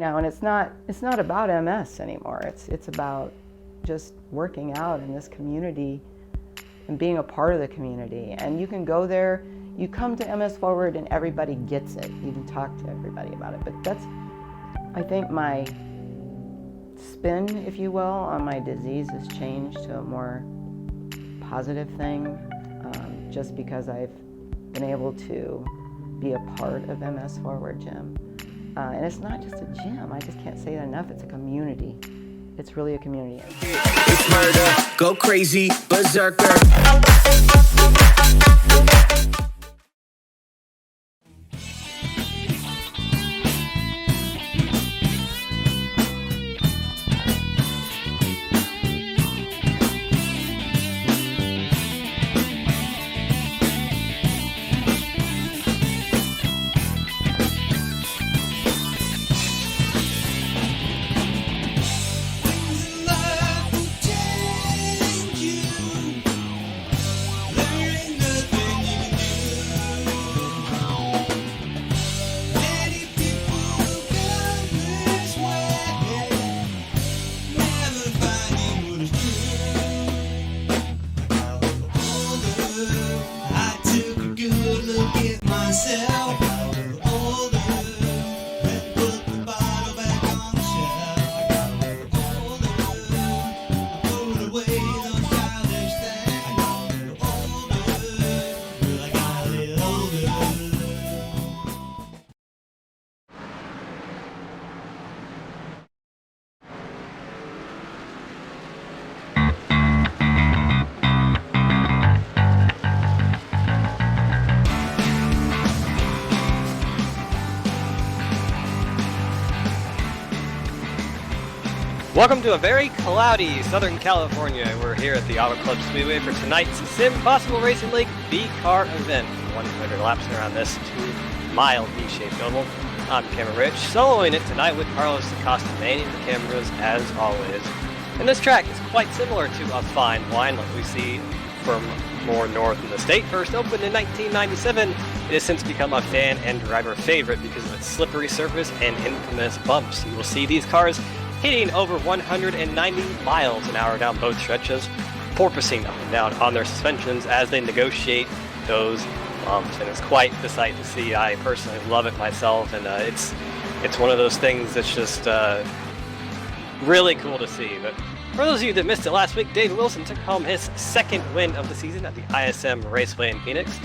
now, and it's not about MS anymore. It's about just working out in this community and being a part of the community. And you can go there, you come to MS Forward and everybody gets it. You can talk to everybody about it. But that's, I think, my spin, if you will, on my disease has changed to a more positive thing, just because I've been able to be a part of MS Forward Gym. And it's not just a gym, I just can't say it enough, it's a community. It's really a community. It's murder, go crazy, berserker. Welcome to a very cloudy Southern California. We're here at the Auto Club Speedway for tonight's SimPossible Racing League B-Car event. 100 laps around this 2-mile V-shaped oval. I'm Cameron Rich, soloing it tonight with Carlos Acosta manning the cameras as always. And this track is quite similar to a fine wine like we see from more north in the state. First opened in 1997, it has since become a fan and driver favorite because of its slippery surface and infamous bumps. You will see these cars hitting over 190 miles an hour down both stretches, porpoising up and down on their suspensions as they negotiate those bumps. And it's quite the sight to see. I personally love it myself, and it's one of those things that's just really cool to see. But for those of you that missed it last week, Dave Wilson took home his second win of the season at the ISM Raceway in Phoenix.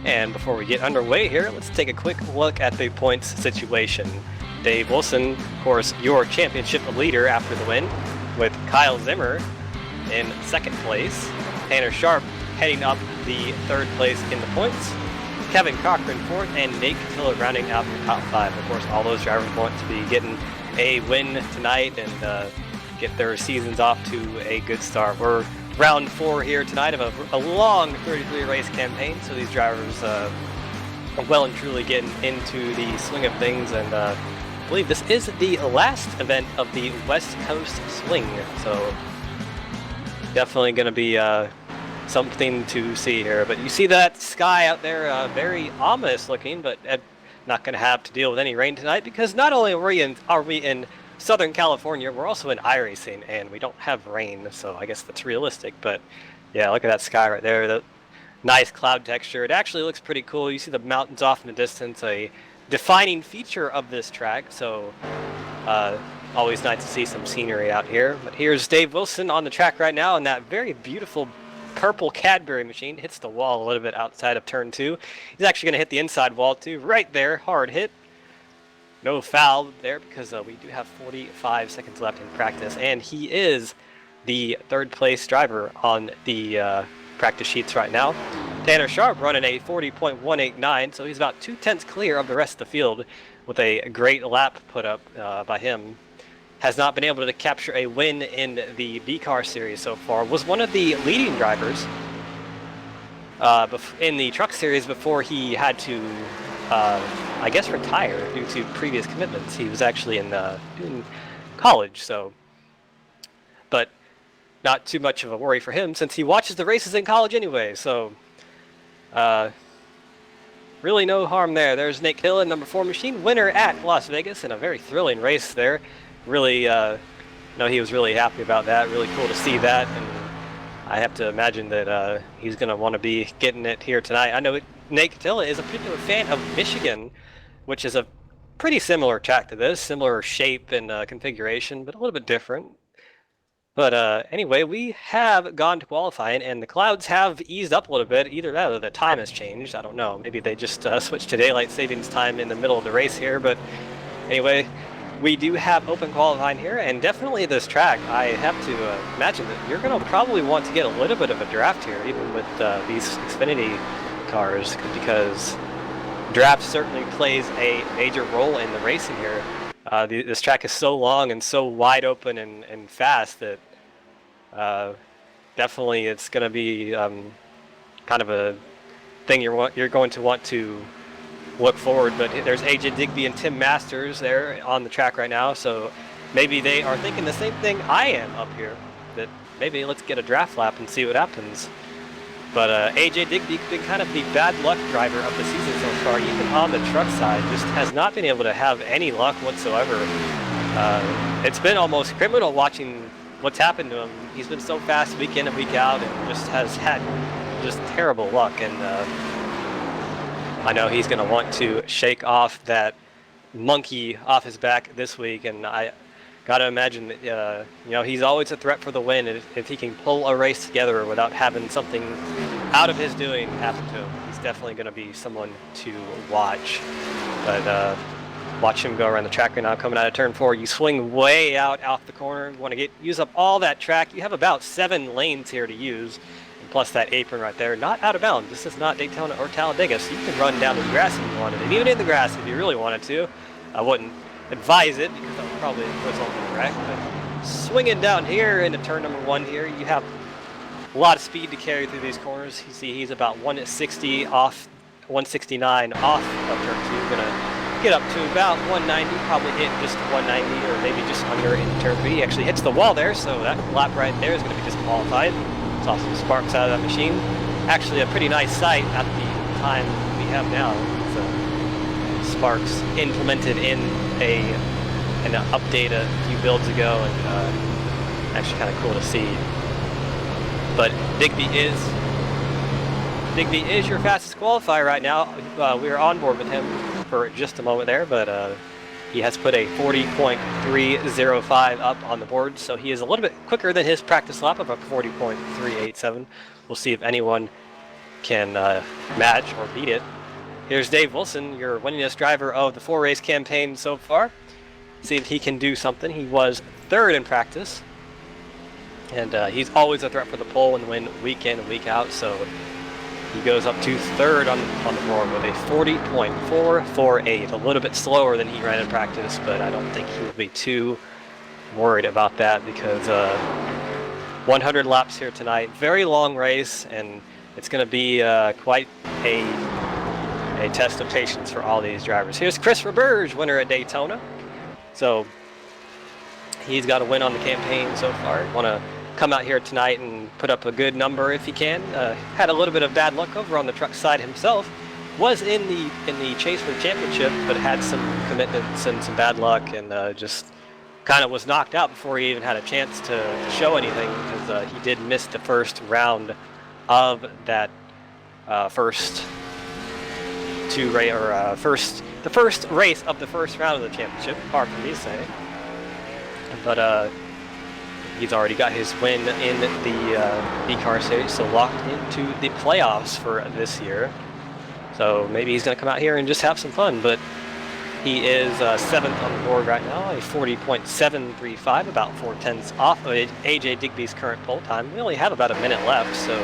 And before we get underway here, let's take a quick look at the points situation. Dave Wilson, of course, your championship leader after the win, with Kyle Zimmer in second place, Tanner Sharp heading up the third place in the points, Kevin Cochran fourth, and Nate Cotillo rounding out the top five. Of course, all those drivers want to be getting a win tonight and get their seasons off to a good start. We're round 4 here tonight of a long 33 race campaign, so these drivers are well and truly getting into the swing of things, and I believe this is the last event of the West Coast Swing, so definitely going to be something to see here. But you see that sky out there, very ominous looking, but not going to have to deal with any rain tonight because not only are we in Southern California, we're also in iRacing, and we don't have rain, so I guess that's realistic. But yeah, look at that sky right there, the nice cloud texture. It actually looks pretty cool. You see the mountains off in the distance, a defining feature of this track, so always nice to see some scenery out here. But here's Dave Wilson on the track right now, and that very beautiful purple Cadbury machine hits the wall a little bit outside of turn 2. He's actually going to hit the inside wall too, right there, hard hit. No foul there because we do have 45 seconds left in practice, and he is the third place driver on the practice sheets right now. Tanner Sharp running a 40.189, so he's about 2/10 clear of the rest of the field with a great lap put up by him. Has not been able to capture a win in the B-Car series so far. Was one of the leading drivers in the truck series before he had to, I guess, retire due to previous commitments. He was actually in college, so. But not too much of a worry for him since he watches the races in college anyway, so really no harm there. There's Nate Killen, number 4 machine, winner at Las Vegas in a very thrilling race there. Really, he was really happy about that. Really cool to see that, and I have to imagine that he's going to want to be getting it here tonight. I know Nate Catilla is a particular fan of Michigan, which is a pretty similar track to this, similar shape and configuration, but a little bit different. But anyway, we have gone to qualifying, and the clouds have eased up a little bit. Either that or the time has changed. I don't know. Maybe they just switched to daylight savings time in the middle of the race here. But anyway, we do have open qualifying here, and definitely this track, I have to imagine that you're going to probably want to get a little bit of a draft here, even with these Xfinity cars, because draft certainly plays a major role in the racing here. This track is so long and so wide open and fast that definitely it's going to be kind of a thing you're going to want to look forward. But there's AJ Digby and Tim Masters there on the track right now, so maybe they are thinking the same thing I am up here, that maybe let's get a draft lap and see what happens. But AJ Digby been kind of the bad luck driver of the season so far, even on the truck side, just has not been able to have any luck whatsoever. It's been almost criminal watching what's happened to him. He's been so fast week in and week out, and just has had just terrible luck. And I know he's going to want to shake off that monkey off his back this week, and I got to imagine that he's always a threat for the win. If he can pull a race together without having something out of his doing happen to him, he's definitely going to be someone to watch. But watch him go around the track right now, coming out of turn 4. You swing way out off the corner. You want to use up all that track. You have about 7 lanes here to use, and plus that apron right there. Not out of bounds. This is not Daytona or Talladega, so you can run down the grass if you wanted, and even in the grass if you really wanted to. I wouldn't advise it because that would probably result in a wreck. But swinging down here into turn number 1 here, you have a lot of speed to carry through these corners. You see he's about 160 off, 169 off of turn 2. You're gonna get up to about 190, probably hit just 190 or maybe just under in turn 3. He actually hits the wall there, so that lap right there is going to be disqualified. It's also sparks out of that machine. Actually a pretty nice sight at the time we have now. So sparks implemented in an update a few builds ago, and actually kind of cool to see. But Digby is your fastest qualifier right now. We are on board with him for just a moment there, but he has put a 40.305 up on the board, so he is a little bit quicker than his practice lap of a 40.387. We'll see if anyone can match or beat it. Here's Dave Wilson, your winningest driver of the 4-race campaign so far. See if he can do something. He was 3rd in practice, and he's always a threat for the pole and win week in and week out, so he goes up to 3rd on the board with a 40.448, a little bit slower than he ran in practice, but I don't think he will be too worried about that because 100 laps here tonight, very long race, and it's going to be quite a test of patience for all these drivers. Here's Chris Roberge, winner at Daytona. So he's got a win on the campaign so far. Want to come out here tonight and put up a good number if he can. Had a little bit of bad luck over on the truck side himself. Was in the chase for the championship, but had some commitments and some bad luck, and just kind of was knocked out before he even had a chance to show anything, because he did miss the first round of that first race of the first round of the championship. Hard for me to say, but he's already got his win in the B-Car Series, so locked into the playoffs for this year. So maybe he's going to come out here and just have some fun, but he is 7th on the board right now, a 40.735, about 4/10 off of AJ Digby's current pole time. We only have about a minute left, so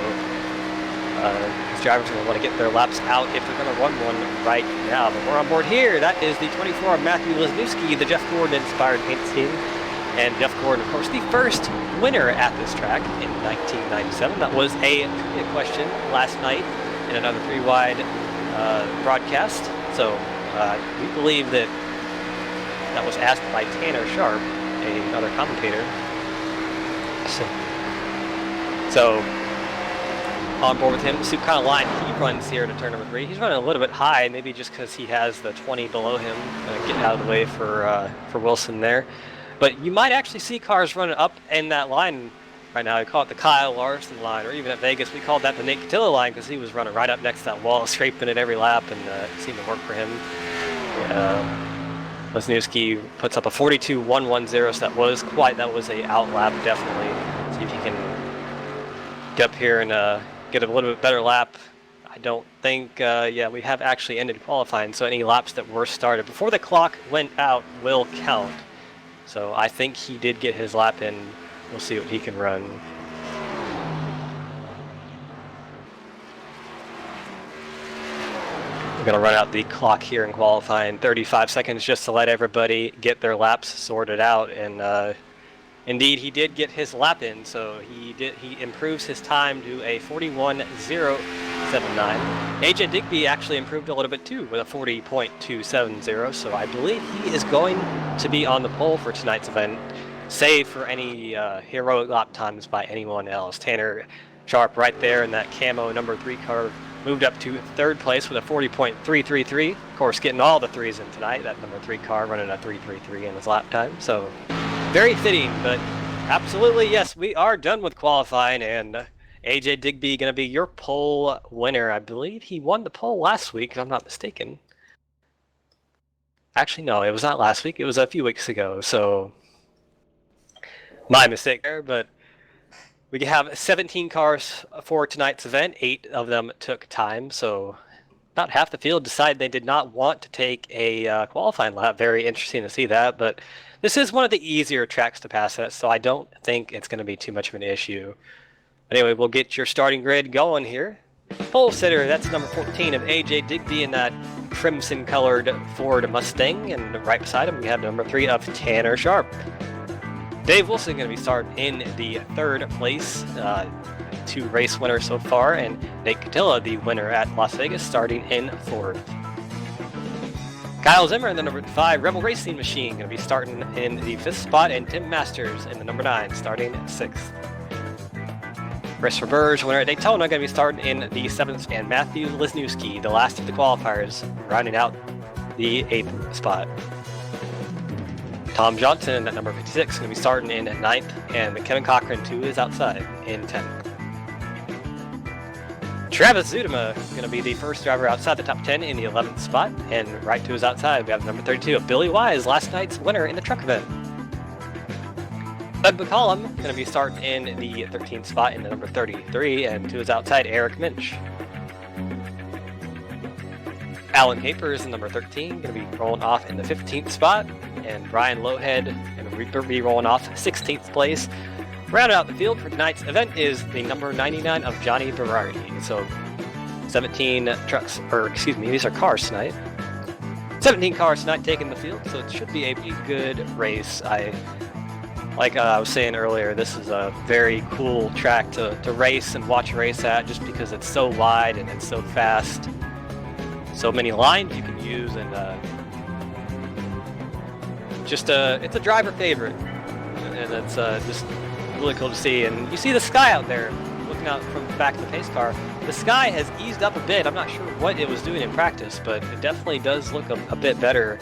these drivers are going to want to get their laps out if they're going to run one right now. But we're on board here. That is the 24 Matthew Lesniewski, the Jeff Gordon-inspired paint scheme. And Jeff Gordon, of course, the first winner at this track in 1997. That was a trivia question last night in another 3-wide broadcast. So we believe that was asked by Tanner Sharp, another commentator. So on board with him. See what kind of line he runs here to turn number 3. He's running a little bit high, maybe just because he has the 20 below him, getting out of the way for Wilson there. But you might actually see cars running up in that line right now. We call it the Kyle Larson line, or even at Vegas, we called that the Nate Cotillo line because he was running right up next to that wall, scraping it every lap, and it seemed to work for him. Lesniewski puts up a 42.110, so that was a out lap, definitely. See if he can get up here and get a little bit better lap. I don't think, we have actually ended qualifying, so any laps that were started before the clock went out will count. So I think he did get his lap in. We'll see what he can run. We're going to run out the clock here in qualifying. 35 seconds just to let everybody get their laps sorted out. And indeed, he did get his lap in, so he improves his time to a 41.079. AJ Digby actually improved a little bit too with a 40.270, so I believe he is going to be on the pole for tonight's event, save for any heroic lap times by anyone else. Tanner Sharp right there in that camo number 3 car moved up to 3rd place with a 40.333. Of course, getting all the 3s in tonight. That number 3 car running a 333 in his lap time, so very fitting. But absolutely, yes, we are done with qualifying, and AJ Digby going to be your pole winner. I believe he won the pole last week, if I'm not mistaken. Actually, no, it was not last week. It was a few weeks ago, so my mistake there. But we have 17 cars for tonight's event. 8 of them took time, so about half the field decided they did not want to take a qualifying lap. Very interesting to see that, but this is one of the easier tracks to pass at, so I don't think it's going to be too much of an issue. Anyway, we'll get your starting grid going here. Pole sitter, that's number 14 of AJ Digby in that crimson-colored Ford Mustang, and right beside him we have number 3 of Tanner Sharp. Dave Wilson going to be starting in the 3rd place, 2 race winners so far, and Nate Cotillo, the winner at Las Vegas, starting in 4th. Kyle Zimmer in the number 5 Rebel Racing Machine going to be starting in the 5th spot, and Tim Masters in the number 9 starting 6th. Christopher Burge, winner at Daytona, going to be starting in the 7th, and Matthew Lesniewski, the last of the qualifiers, rounding out the 8th spot. Tom Johnson at number 56 going to be starting in 9th, and Kevin Cochran to his outside in 10th. Travis Zudema going to be the first driver outside the top 10 in the 11th spot, and right to his outside we have number 32 of Billy Wise, last night's winner in the truck event. Bud McCollum going to be starting in the 13th spot in the number 33, and to his outside Eric Minch. Alan Capers in number 13 going to be rolling off in the 15th spot, and Brian Lowhead going to be rolling off 16th place. Rounding out the field for tonight's event is the number 99 of Johnny Berardi. So 17 trucks, or excuse me, these are cars tonight. 17 cars tonight taking the field, so it should be a pretty good race. Like I was saying earlier, this is a very cool track to race and watch a race at, just because it's so wide and it's so fast. So many lines you can use, and it's a driver favorite, and it's just really cool to see. And you see the sky out there, looking out from the back of the pace car. The sky has eased up a bit. I'm not sure what it was doing in practice, but it definitely does look a bit better.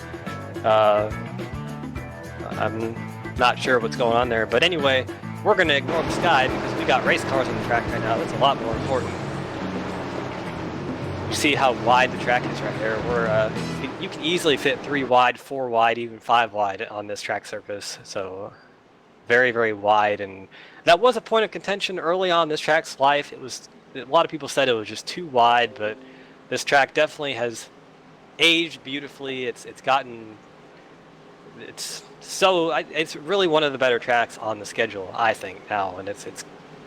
I'm not sure what's going on there, but anyway, we're going to ignore the sky because we got race cars on the track right now. That's a lot more important. You see how wide the track is right there. You can easily fit 3 wide, 4 wide, even 5 wide on this track surface. So very, very wide, and that was a point of contention early on this track's life. A lot of people said it was just too wide, but this track definitely has aged beautifully. It's really one of the better tracks on the schedule, I think, now, and it's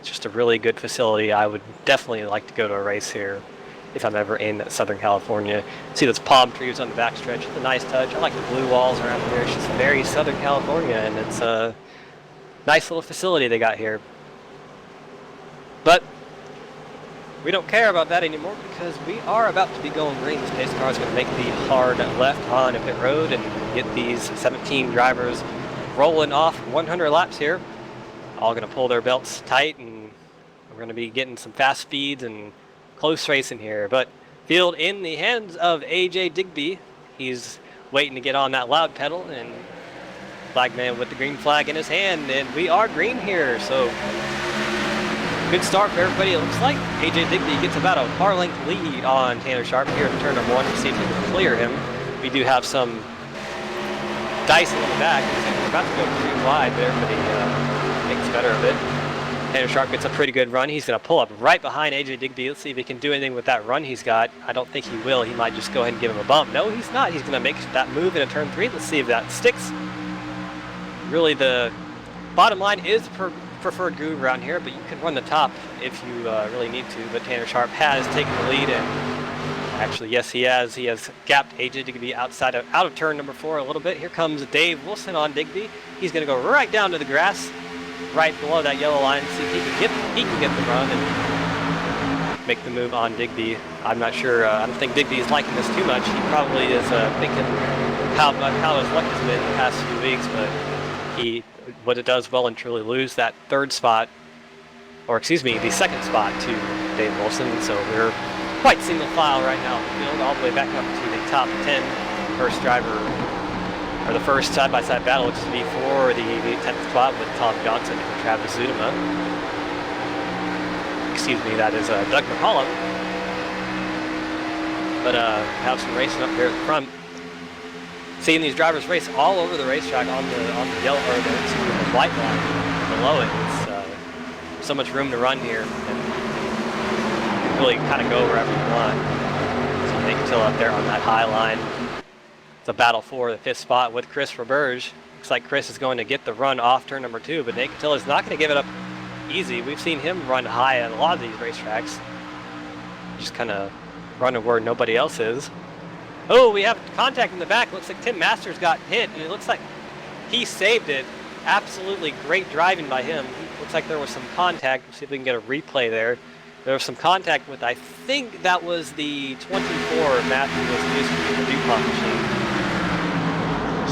just a really good facility. I would definitely like to go to a race here if I'm ever in Southern California. See those palm trees on the backstretch. It's a nice touch. I like the blue walls around here. It's just very Southern California, and it's a nice little facility they got here. But we don't care about that anymore because we are about to be going green. This pace car is going to make the hard left on a pit road and get these 17 drivers rolling off 100 laps here. All going to pull their belts tight, and We're going to be getting some fast speeds and close racing here. But field in the hands of AJ Digby. He's waiting to get on that loud pedal, and flagman with the green flag in his hand, and we are green here. So good start for everybody. It looks like AJ Digby gets about a car length lead on Tanner Sharp here in turn number 1 to see if he can clear him. We do have some dicing in the back. We're about to go too wide, but everybody thinks better of it. Tanner Sharp gets a pretty good run. He's going to pull up right behind AJ Digby. Let's see if he can do anything with that run he's got. I don't think he will. He might just go ahead and give him a bump. No, he's not. He's going to make that move into turn 3. Let's see if that sticks. Really, the bottom line is preferred groove around here, but you can run the top if you really need to. But Tanner Sharp has taken the lead, and actually, yes, he has. He has gapped AJ Digby out of turn number 4 a little bit. Here comes Dave Wilson on Digby. He's going to go right down to the grass, right below that yellow line. See if he can get the run and make the move on Digby. I'm not sure. I don't think Digby is liking this too much. He probably is thinking how his luck has been the past few weeks, but he it does well and truly lose that third spot, or excuse me, the second spot to Dave Wilson. So we're quite single file right now in the field, all the way back up to the top 10. First driver, or the first side-by-side battle looks to be for the 10th spot with Tom Johnson and Travis Zudema. Excuse me, that is Doug McCollum. But have some racing up here at the front. Seeing these drivers race all over the racetrack on the yellow, or the white line below it. It's so much room to run here, and really kind of go wherever you want. So Nate Catillo up there on that high line. It's a battle for the 5th spot with Chris Roberge. Looks like Chris is going to get the run off turn number 2, but Nate Catillo is not going to give it up easy. We've seen him run high at a lot of these racetracks, just kind of running where nobody else is. Oh, we have contact in the back. Looks like Tim Masters got hit, and it looks like he saved it. Absolutely great driving by him. Looks like there was some contact. We'll see if we can get a replay there. There was some contact with, I think that was the 24 Matthew Wisniewski, the DuPont machine.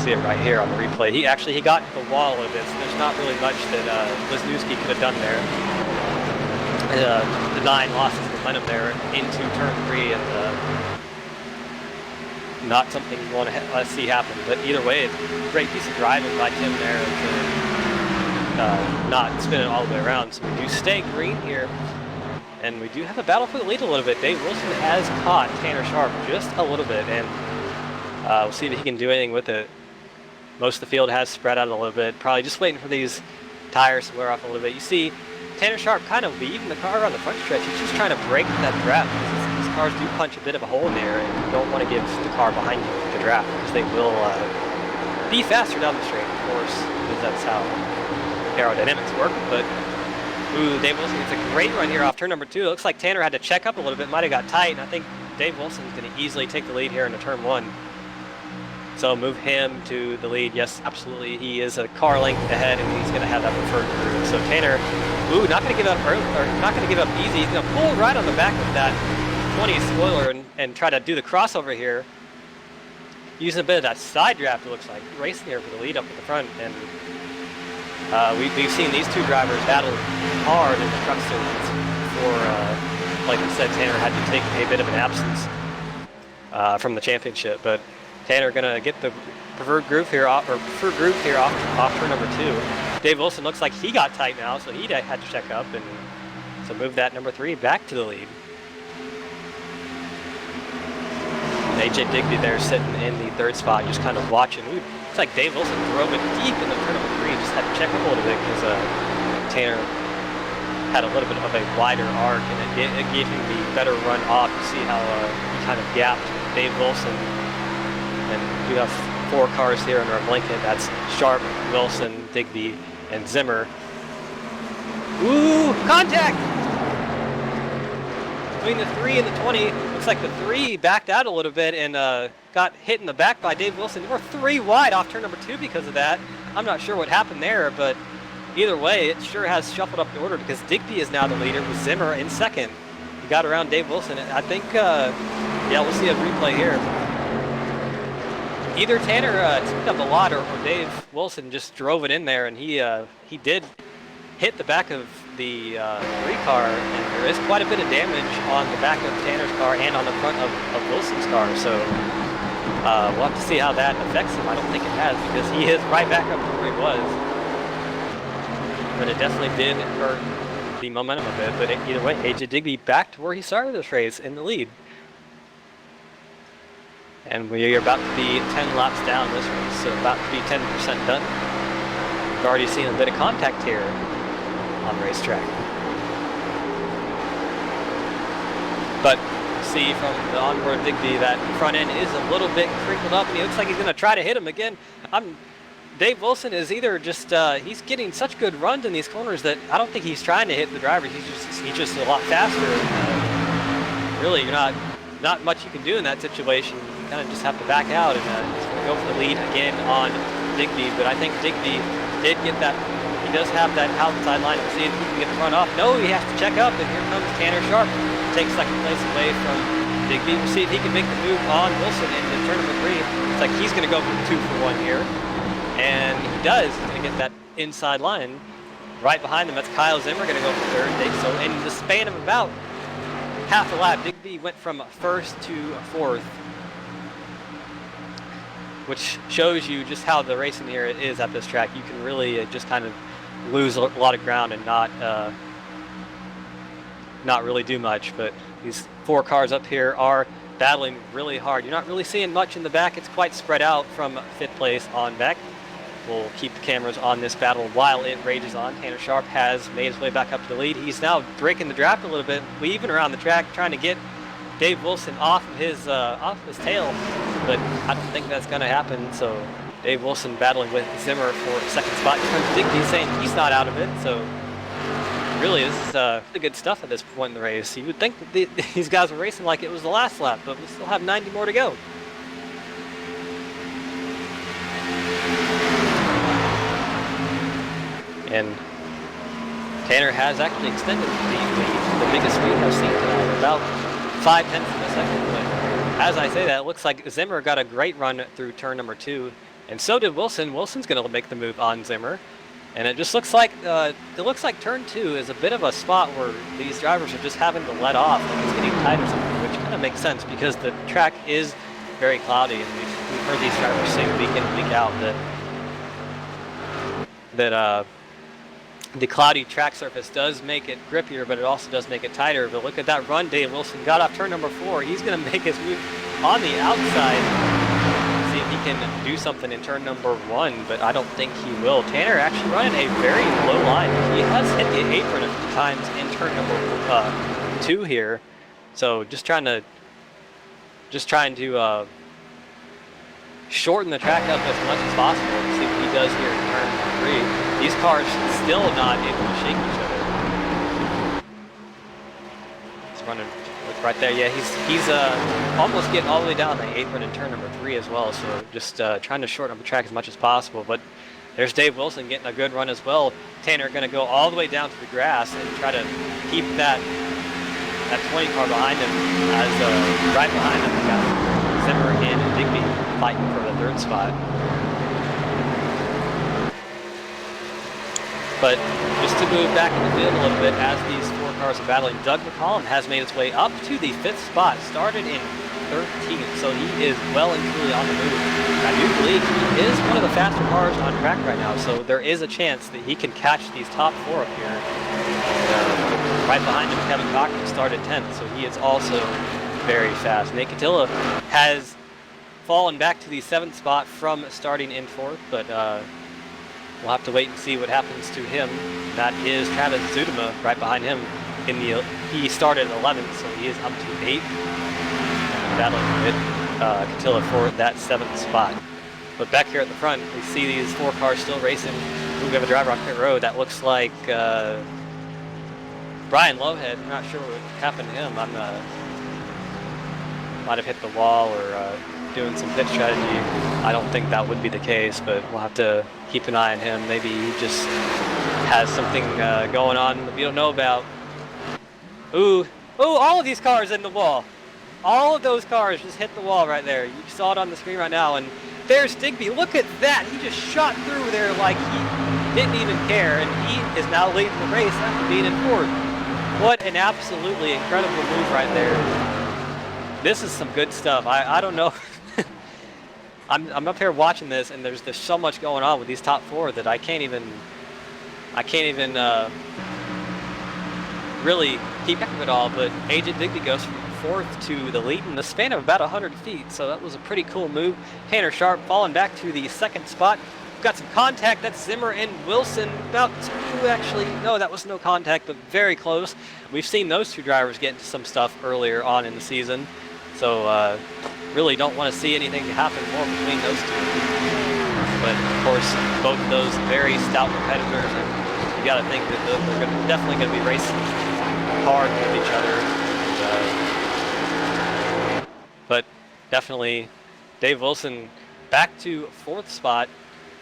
See it right here on the replay. He got the wall of this. There's not really much that Wisniewski could have done there. Denying losses momentum there into turn 3, and not something you want to see happen. But either way, it's a great piece of driving by Tim there to not spin it all the way around. So we do stay green here, and we do have a battle for the lead a little bit. Dave Wilson has caught Tanner Sharp just a little bit, and we'll see if he can do anything with it. Most of the field has spread out a little bit, probably just waiting for these tires to wear off a little bit. You see Tanner Sharp kind of leaving the car on the front stretch. He's just trying to break that draft. These cars do punch a bit of a hole in there, and you don't want to give the car behind you the draft, because they will be faster down the straight, of course, because that's how aerodynamics work. But ooh, Dave Wilson gets a great run here off turn number 2. It looks like Tanner had to check up a little bit, might have got tight, and I think Dave Wilson's going to easily take the lead here into turn 1. So move him to the lead. Yes, absolutely. He is a car length ahead, and he's going to have that preferred groove. So Tanner, ooh, not going to give up early, or not going to give up easy. He's going to pull right on the back of that 20 spoiler and try to do the crossover here, using a bit of that side draft. It looks like racing here for the lead up at the front, and we've seen these two drivers battle hard in the truck series before. Like I said, Tanner had to take a bit of an absence from the championship, but Tanner gonna get the preferred groove here off turn number 2. Dave Wilson looks like he got tight now, so he had to check up, and so move that number 3 back to the lead. AJ Digby there sitting in the 3rd spot, just kind of watching. Ooh, it's like Dave Wilson drove it deep into turn number 3. Just had to check up a little bit because Tanner had a little bit of a wider arc, and it gave him the better run off. You see how he kind of gapped Dave Wilson. And we have 4 cars here under a blanket. That's Sharp, Wilson, Digby, and Zimmer. Ooh, contact! Between the 3 and the 20, looks like the 3 backed out a little bit and got hit in the back by Dave Wilson. We're 3 wide off turn number 2 because of that. I'm not sure what happened there, but either way, it sure has shuffled up the order, because Digby is now the leader with Zimmer in 2nd. He got around Dave Wilson. I think, yeah, we'll see a replay here. Either Tanner tipped up a lot, or Dave Wilson just drove it in there, and he did hit the back of the 3 car, and there is quite a bit of damage on the back of Tanner's car and on the front of Wilson's car. So we'll have to see how that affects him. I don't think it has, because he is right back up to where he was. But it definitely did hurt the momentum a bit. But either way, AJ Digby back to where he started this race in the lead. And we are about to be 10 laps down this race, so about to be 10% done. We've already seen a bit of contact here on the racetrack. But see from the onboard of Digby that front end is a little bit crinkled up, and he looks like he's going to try to hit him again. Dave Wilson is either just he's getting such good runs in these corners that I don't think he's trying to hit the driver. He's just a lot faster. Really, you're not much you can do in that situation. You kind of just have to back out and he's going to go for the lead again on Digby. But I think Digby did get that. He does have that outside line. We'll see if he can get the run off. No, he has to check up, and here comes Tanner Sharp. Takes second place away from Digby. We'll see if he can make the move on Wilson into turn number 3. It's like he's going to go for 2 for 1 here. And he does. He's going to get that inside line. Right behind him, that's Kyle Zimmer going to go for 3rd. So in the span of about half a lap, Digby went from 1st to 4th. Which shows you just how the racing here is at this track. You can really just kind of lose a lot of ground and not really do much. But these 4 cars up here are battling really hard. You're not really seeing much in the back. It's quite spread out from 5th place on back. We'll keep the cameras on this battle while it rages on. Tanner Sharp has made his way back up to the lead. He's now breaking the draft a little bit, weaving around the track, trying to get Dave Wilson off his tail, but I don't think that's going to happen. So Dave Wilson battling with Zimmer for 2nd spot. Digby saying he's not out of it. So really, this is really good stuff at this point in the race. You would think that these guys were racing like it was the last lap, but we still have 90 more to go. And Tanner has actually extended the lead, the biggest lead I've seen tonight, about 5/10 of a second. But as I say that, it looks like Zimmer got a great run through turn number 2, and so did Wilson. Wilson's going to make the move on Zimmer, and it just looks like turn 2 is a bit of a spot where these drivers are just having to let off, like it's getting tight or something, which kind of makes sense because the track is very cloudy, and we've heard these drivers say week in and week out that the cloudy track surface does make it grippier, but it also does make it tighter. But look at that run Dave Wilson got off turn number 4. He's going to make his move on the outside. See if he can do something in turn number 1, but I don't think he will. Tanner actually running a very low line. He has hit the apron a few times in turn number 2 here. So just trying to shorten the track up as much as possible. See what he does here in turn number 3. These cars still not able to shake each other. He's running right there. Yeah, he's almost getting all the way down the apron in turn number 3 as well. So just trying to shorten up the track as much as possible. But there's Dave Wilson getting a good run as well. Tanner going to go all the way down to the grass and try to keep that 20 car behind him. As right behind him, we got Zimmer and Digby fighting for the 3rd spot. But just to move back in the field a little bit, as these 4 cars are battling, Doug McCollum has made his way up to the 5th spot, started in 13th, so he is well and truly on the move. I do believe he is one of the faster cars on track right now, so there is a chance that he can catch these top 4 up here. And, right behind him, Kevin Cochran started 10th, so he is also very fast. Nate Catilla has fallen back to the 7th spot from starting in 4th, but we'll have to wait and see what happens to him. That is Travis Zudema right behind him. He started 11th, so he is up to 8th. Battling with Catilla for that 7th spot. But back here at the front, we see these 4 cars still racing. We have a driver on pit road. That looks like Brian Lowhead. I'm not sure what happened to him. Might have hit the wall or doing some pit strategy. I don't think that would be the case, but we'll have to keep an eye on him. Maybe he just has something going on that we don't know about. Ooh, all of these cars in the wall. All of those cars just hit the wall right there. You saw it on the screen right now, and there's Digby. Look at that. He just shot through there like didn't even care, and he is now leading the race after being in fourth. What an absolutely incredible move right there. This is some good stuff. I don't know. I'm up here watching this, and there's so much going on with these top four that I can't even really keep track of it all. But AJ Digby goes from fourth to the lead in the span of about 100 feet, so that was a pretty cool move. Tanner Sharp falling back to the second spot. We've got some contact. That's Zimmer and Wilson. Actually, no, that was no contact, but very close. We've seen those two drivers get into some stuff earlier on in the season, so really don't want to see anything happen more between those two. But of course, both of those very stout competitors, and you got to think that they're definitely going to be racing hard with each other. But definitely, Dave Wilson back to fourth spot,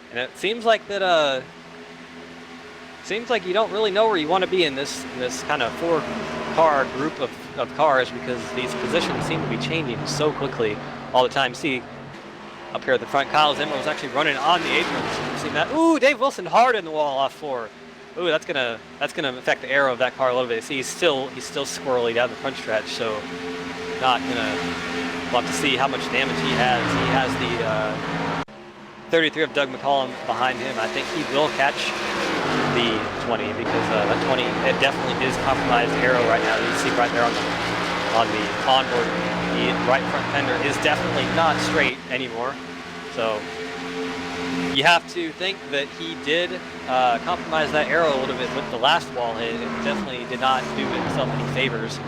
and it seems like that. Seems like you don't really know where you want to be in this kind of four-car group of cars, because these positions seem to be changing so quickly all the time. See, up here at the front, Kyle Zimmer was actually running on the aprons. You've seen that? Ooh, Dave Wilson hard in the wall off four. Ooh, that's gonna affect the aero of that car a little bit. See, he's still squirrely down the front stretch, so not gonna. We'll have to see how much damage he has. He has the 33 of Doug McCollum behind him. I think he will catch the 20, because that 20, it definitely is compromised aero right now. You can see right there on the onboard, the right front fender is definitely not straight anymore. So you have to think that he did compromise that aero a little bit with the last wall hit. It definitely did not do himself any favors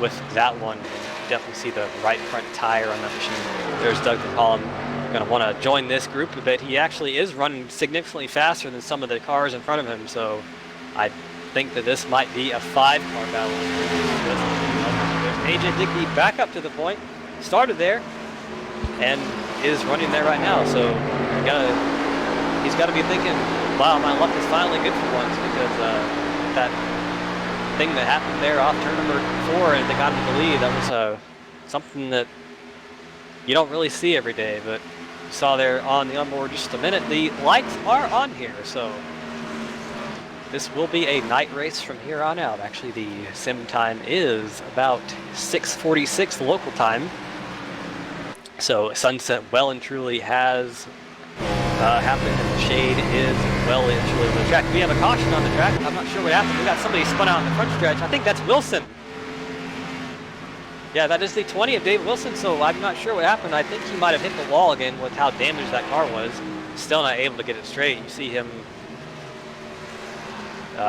with that one. You definitely see the right front tire on that machine. There's Doug McCollum. Going to want to join this group, but he actually is running significantly faster than some of the cars in front of him, so I think that this might be a 5-car battle. There's AJ Digby back up to the point, started there, and is running there right now, so he's got to be thinking, wow, my luck is finally good for once, because that thing that happened there off turn number 4 and they got into the lead, that was something that you don't really see every day, but you saw there on the onboard just a minute. The lights are on here, so this will be a night race from here on out. Actually, the sim time is about 6:46 local time, so sunset well and truly has happened, and the shade is well and truly on the track. We have a caution on the track. I'm not sure what happened. We got somebody spun out in the front stretch. I think that's Wilson. Yeah, that is the 20 of Dave Wilson, so I'm not sure what happened. I think he might have hit the wall again with how damaged that car was. Still not able to get it straight. You see him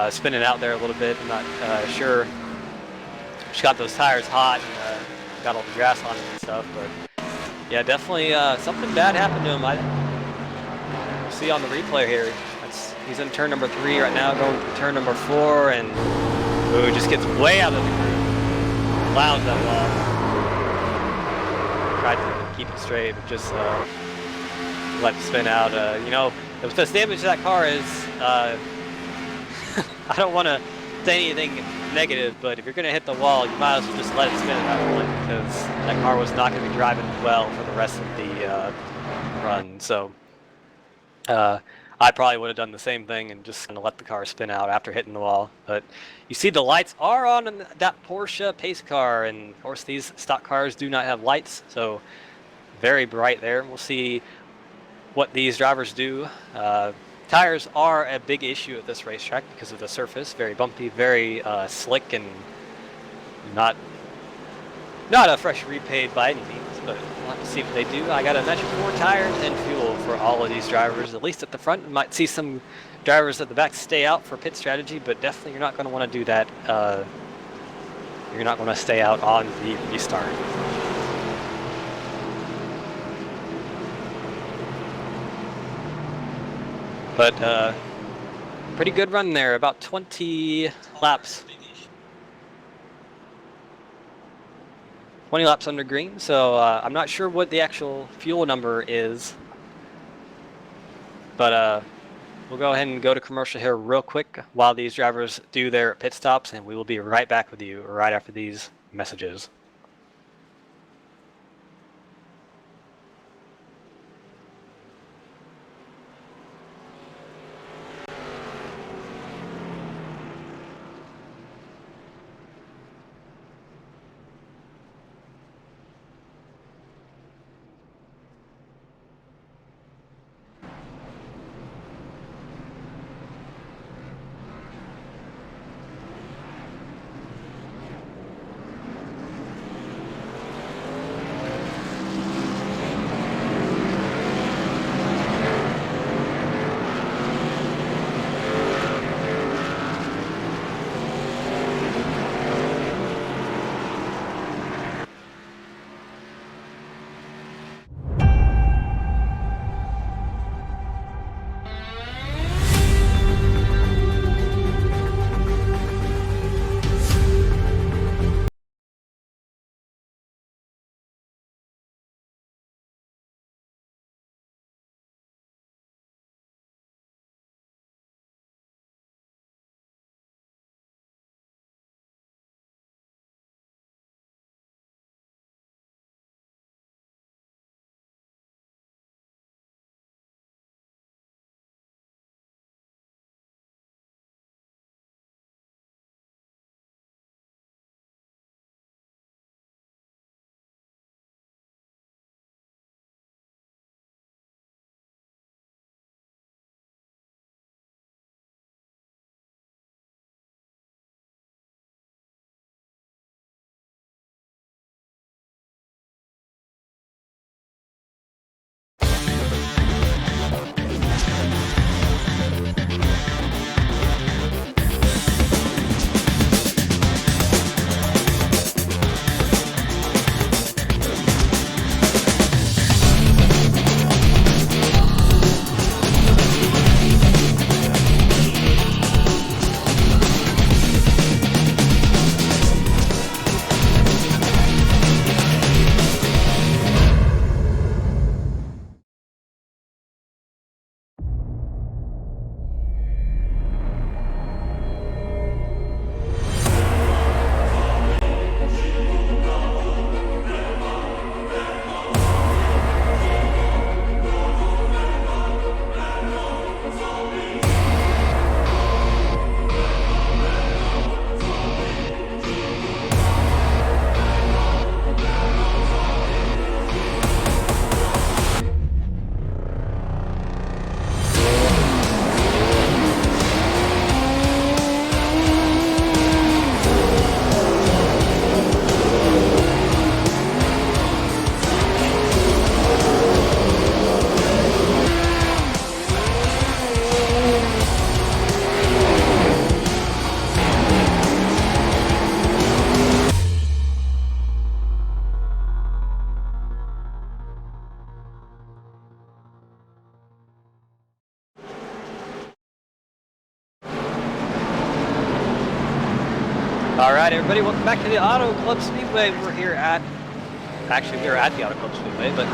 spinning out there a little bit. I'm not sure. Just got those tires hot and got all the grass on him and stuff. But yeah, definitely something bad happened to him. I see on the replay here. He's in turn number 3 right now, going to turn number 4, and ooh, just gets way out of the groove. Clouds that wall. Tried to keep it straight, but just let it spin out. You know, the damage to that car is, I don't want to say anything negative, but if you're going to hit the wall, you might as well just let it spin at that point, because that car was not going to be driving well for the rest of the run. So I probably would have done the same thing and just kind of let the car spin out after hitting the wall. But you see the lights are on in that Porsche pace car, and of course these stock cars do not have lights, so very bright there. We'll see what these drivers do. Tires are a big issue at this racetrack because of the surface, very bumpy, very slick, and not a fresh repaid by any means, but we'll have to see what they do. I got to mention 4 tires and fuel for all of these drivers, at least at the front. You might see some drivers at the back stay out for pit strategy, but definitely you're not going to want to do that. You're not going to stay out on the restart. But pretty good run there, about 20 laps. 20 laps under green, so I'm not sure what the actual fuel number is, but we'll go ahead and go to commercial here real quick while these drivers do their pit stops, and we will be right back with you right after these messages. Alright everybody, welcome back to the Auto Club Speedway. We're here at, actually we were at the Auto Club Speedway, but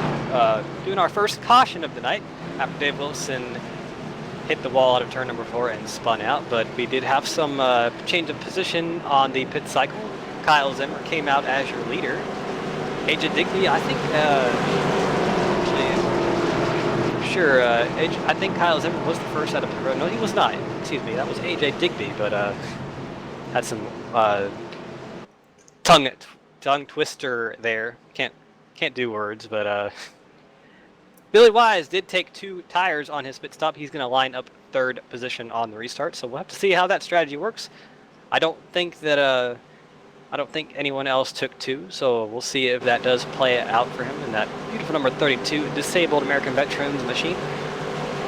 doing our first caution of the night after Dave Wilson hit the wall out of turn number 4 and spun out. But we did have some change of position on the pit cycle. Kyle Zimmer came out as your leader. AJ Digby, I think, I think Kyle Zimmer was the first out of the road. No, he was not. Excuse me, that was AJ Digby, but had some tongue twister there. Can't do words, but Billy Wise did take 2 tires on his pit stop. He's going to line up 3rd position on the restart, so we'll have to see how that strategy works. I don't think anyone else took 2, so we'll see if that does play out for him in that beautiful number 32 disabled American Veterans machine.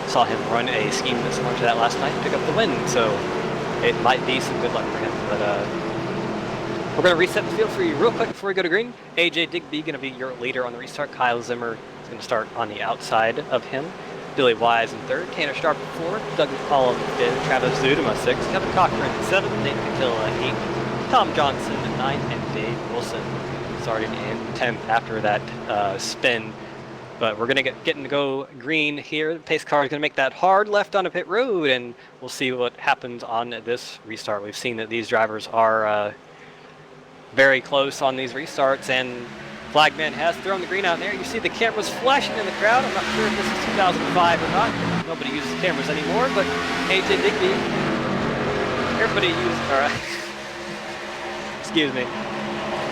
Saw him run a scheme similar to that last night and pick up the win, so it might be some good luck for him. But we're going to reset the field for you real quick before we go to green. AJ Digby going to be your leader on the restart. Kyle Zimmer is going to start on the outside of him. Billy Wise in 3rd, Tanner Sharp 4th, Doug McCollum 5th, Travis Zudema 6th, Kevin Cochran 7th, Nate Catilla 8th, Tom Johnson 9th, and Dave Wilson starting in 10th after that spin. But we're going to getting to go green here. The pace car is going to make that hard left on a pit road, and we'll see what happens on this restart. We've seen that these drivers are very close on these restarts, and Flagman has thrown the green out there. You see the cameras flashing in the crowd. I'm not sure if this is 2005 or not. Nobody uses cameras anymore, but AJ Digby, everybody uses, excuse me.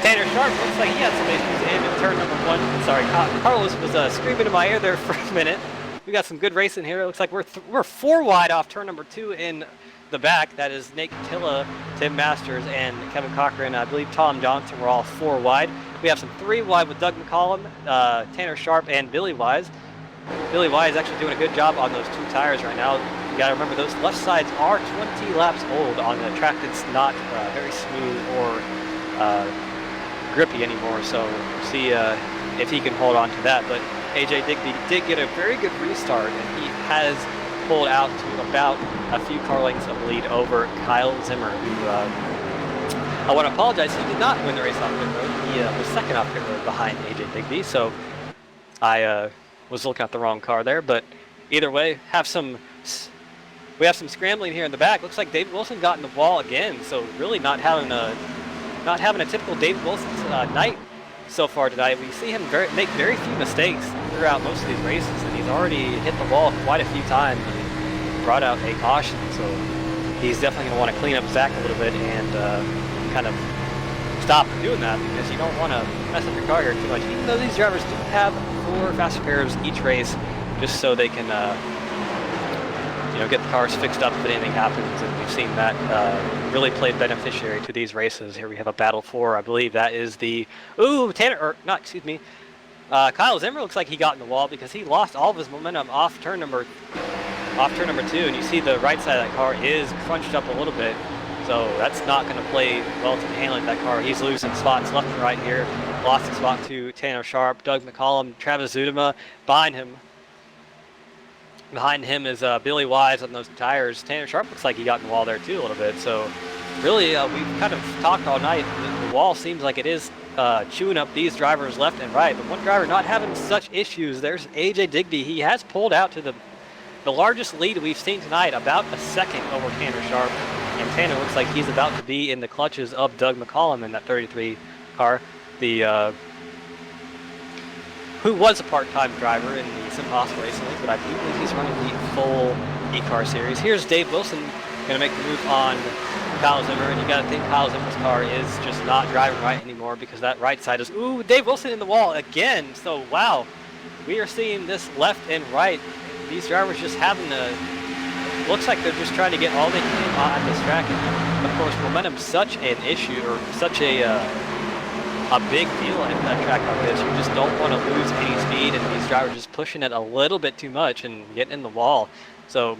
Tanner Sharp looks like he had some issues in turn number 1. Sorry, Carlos was screaming in my ear there for a minute. We got some good racing here. It looks like we're 4 wide off turn number 2 in the back. That is Nate Catilla, Tim Masters, and Kevin Cochran. I believe Tom Johnson were all 4 wide. We have some 3 wide with Doug McCollum, Tanner Sharp, and Billy Wise. Billy Wise actually doing a good job on those 2 tires right now. You got to remember those left sides are 20 laps old on a track that's not very smooth or grippy anymore, so we'll see if he can hold on to that. But AJ Digby did get a very good restart, and he has pulled out to about a few car lengths of lead over Kyle Zimmer, who I want to apologize, he did not win the race off pit road. He was 2nd off pit road behind AJ Digby, so I was looking at the wrong car there. But either way, we have some scrambling here in the back. Looks like Dave Wilson got in the wall again, so really not having a typical Dave Wilson night so far tonight. We see him make very few mistakes throughout most of these races, and he's already hit the wall quite a few times and brought out a caution. So he's definitely going to want to clean up Zach a little bit and kind of stop doing that, because you don't want to mess up your car here too much. Even though these drivers do have 4 fast repairs each race, just so they can get the cars fixed up if anything happens, and we've seen that really played beneficiary to these races. Here we have a battle for, I believe that is the, Kyle Zimmer looks like he got in the wall because he lost all of his momentum off turn number 2, and you see the right side of that car is crunched up a little bit, so that's not going to play well to the handling of that car. He's losing spots left and right here. Lost a spot to Tanner Sharp, Doug McCollum, Travis Zudema. Behind him is Billy Wise on those tires. Tanner Sharp looks like he got in the wall there too a little bit. So really, we've kind of talked all night. The wall seems like it is chewing up these drivers left and right. But one driver not having such issues, there's AJ Digby. He has pulled out to the largest lead we've seen tonight, about a 2nd over Tanner Sharp. And Tanner looks like he's about to be in the clutches of Doug McCollum in that 33 car. Who was a part-time driver in the SimPossible Racing League, but I do believe he's running the full e-car series. Here's Dave Wilson going to make the move on Kyle Zimmer, and you got to think Kyle Zimmer's car is just not driving right anymore, because that right side is, ooh, Dave Wilson in the wall again. So, wow, we are seeing this left and right. These drivers just having looks like they're just trying to get all they can on this track. And, of course, momentum's such an issue, or such a big deal in a track like this. You just don't want to lose any speed, and these drivers just pushing it a little bit too much and getting in the wall. So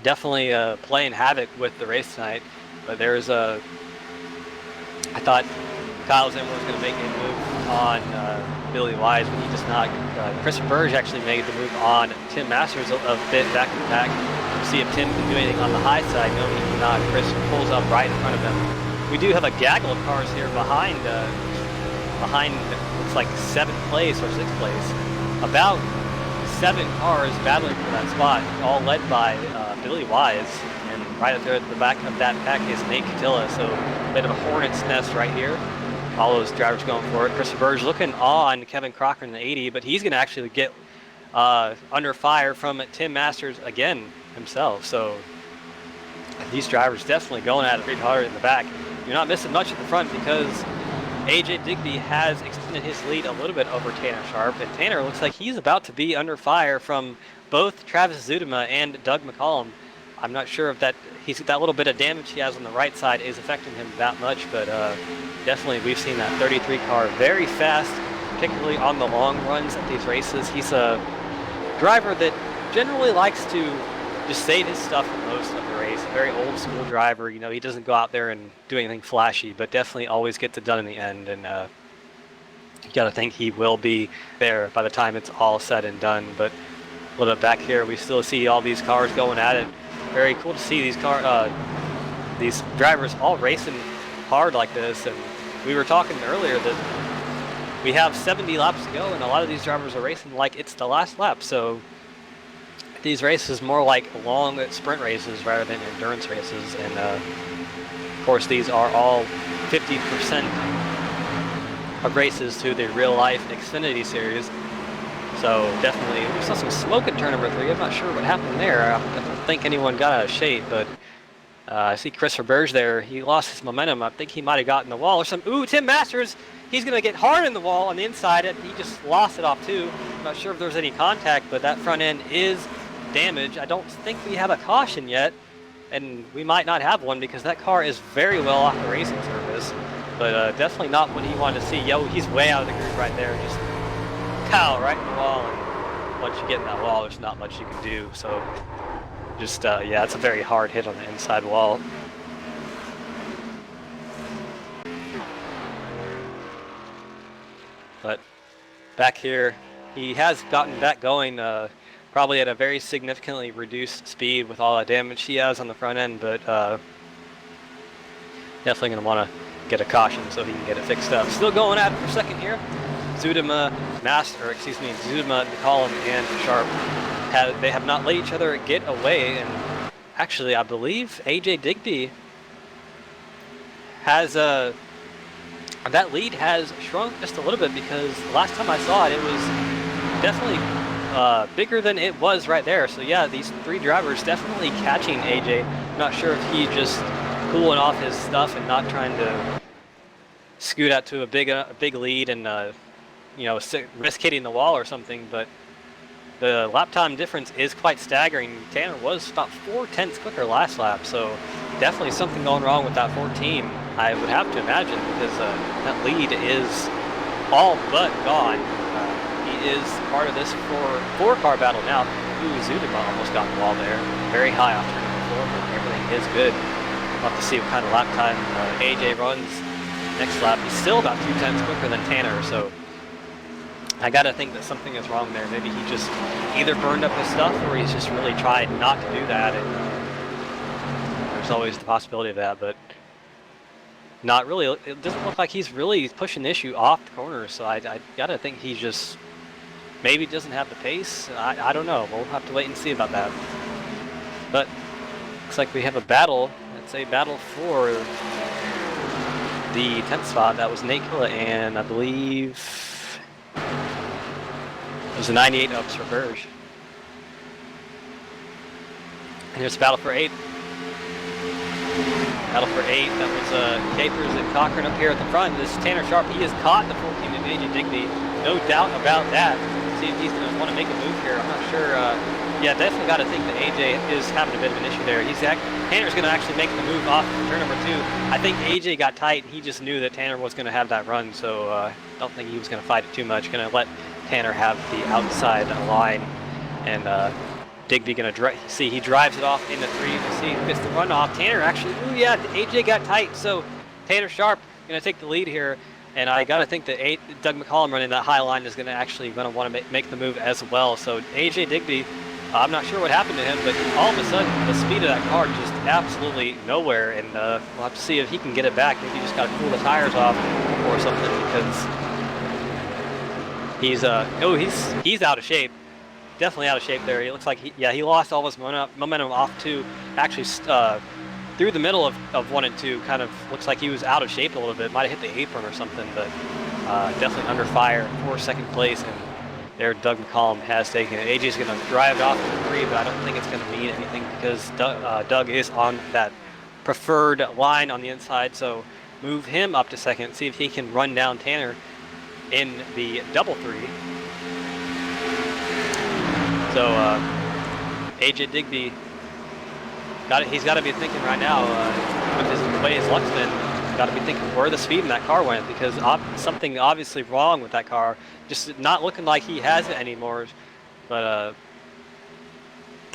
definitely playing havoc with the race tonight. But there's I thought Kyle Zimmer was going to make a move on Billy Wise, but he just not. Chris Burge actually made the move on Tim Masters a bit back in the back. See if Tim can do anything on the high side. No, he cannot. Chris pulls up right in front of him. we do have a gaggle of cars here behind looks like 7th place or 6th place. About 7 cars battling for that spot, all led by Billy Wise. And right up there at the back of that pack is Nate Catilla. So a bit of a hornet's nest right here. All those drivers going for it. Christopher Burge looking on Kevin Crocker in the 80, but he's going to actually get under fire from Tim Masters again himself. So these drivers definitely going at it pretty hard in the back. You're not missing much at the front because AJ Digby has extended his lead a little bit over Tanner Sharp, and Tanner looks like he's about to be under fire from both Travis Zudema and Doug McCollum. I'm not sure if that little bit of damage he has on the right side is affecting him that much, but definitely we've seen that 33 car very fast, particularly on the long runs at these races. He's a driver that generally likes to just save his stuff for most of the race. Very old school driver. You know, he doesn't go out there and do anything flashy, but definitely always gets it done in the end. And you got to think he will be there by the time it's all said and done. But a little bit back here, we still see all these cars going at it. Very cool to see these these drivers all racing hard like this. And we were talking earlier that we have 70 laps to go, and a lot of these drivers are racing like it's the last lap. So these races more like long sprint races rather than endurance races, and of course these are all 50% of races to the real life Xfinity series. So definitely we saw some smoke at turn number 3. I'm not sure what happened there. I don't think anyone got out of shape, but I see Christopher Burge there. He lost his momentum. I think he might have gotten the wall or something. Ooh, Tim Masters, he's going to get hard in the wall on the inside. He just lost it off too. I'm not sure if there was any contact, but that front end is damage. I don't think we have a caution yet, and we might not have one because that car is very well off the racing surface, but definitely not what he wanted to see. Yo, he's way out of the groove right there, just pow right in the wall, and once you get in that wall there's not much you can do. So just yeah, it's a very hard hit on the inside wall. But back here he has gotten back going, probably at a very significantly reduced speed with all the damage he has on the front end, but definitely going to want to get a caution so he can get it fixed up. Still going at it for second here. Zudema, Zudema, McCollum, and Sharp they have not let each other get away, and actually I believe AJ Digby has that lead has shrunk just a little bit, because last time I saw it, it was definitely bigger than it was right there. So yeah, these 3 drivers definitely catching AJ. I'm not sure if he just cooling off his stuff and not trying to scoot out to a big lead and you know, risk hitting the wall or something, but the lap time difference is quite staggering. Tanner was about 4/10 quicker last lap, so definitely something going wrong with that 14, I would have to imagine, because that lead is all but gone. He is part of this four-car battle now. Ooh, Zudema almost got the wall there. Very high off turn number 4, but everything is good. We'll have to see what kind of lap time AJ runs next lap. He's still about 2/10 quicker than Tanner, so I gotta think that something is wrong there. Maybe he just either burned up his stuff, or he's just really tried not to do that. And there's always the possibility of that, but not really. It doesn't look like he's really pushing the issue off the corner. So I gotta think he just maybe doesn't have the pace. I don't know. We'll have to wait and see about that. But looks like we have a battle. Let's say battle for the 10th spot. That was Nate Killa, and I believe it was a 98 ups for Burge. And here's battle for 8. Battle for 8. That was Capers and Cochran up here at the front. This is Tanner Sharp. He has caught the 14 of AJ Digby. No doubt about that. See if he's going to want to make a move here. I'm not sure. Yeah, definitely got to think that AJ is having a bit of an issue there. Tanner's going to actually make the move off turn number 2. I think AJ got tight, and he just knew that Tanner was going to have that run, so I don't think he was going to fight it too much. Going to let Tanner have the outside line, and Digby going to see he drives it off into 3. You can see he gets the run off. Tanner actually, ooh yeah, AJ got tight, so Tanner Sharp going to take the lead here. And I got to think that Doug McCollum running that high line is going to want to make the move as well. So AJ Digby I'm not sure what happened to him, but all of a sudden the speed of that car just absolutely nowhere, and we'll have to see if he can get it back. Maybe he just got to cool the tires off or something, because he's out of shape. Definitely out of shape there. He looks like he lost all his momentum off two. Actually, through the middle of 1 and 2, kind of looks like he was out of shape a little bit. Might have hit the apron or something, but definitely under fire for second place. And there, Doug McCollum has taken it. AJ's going to drive it off to 3, but I don't think it's going to mean anything because Doug is on that preferred line on the inside. So move him up to second. See if he can run down Tanner in the double 3. So AJ Digby, he's got to be thinking right now, with the way his luck's been, got to be thinking where the speed in that car went, because something obviously wrong with that car, just not looking like he has it anymore. But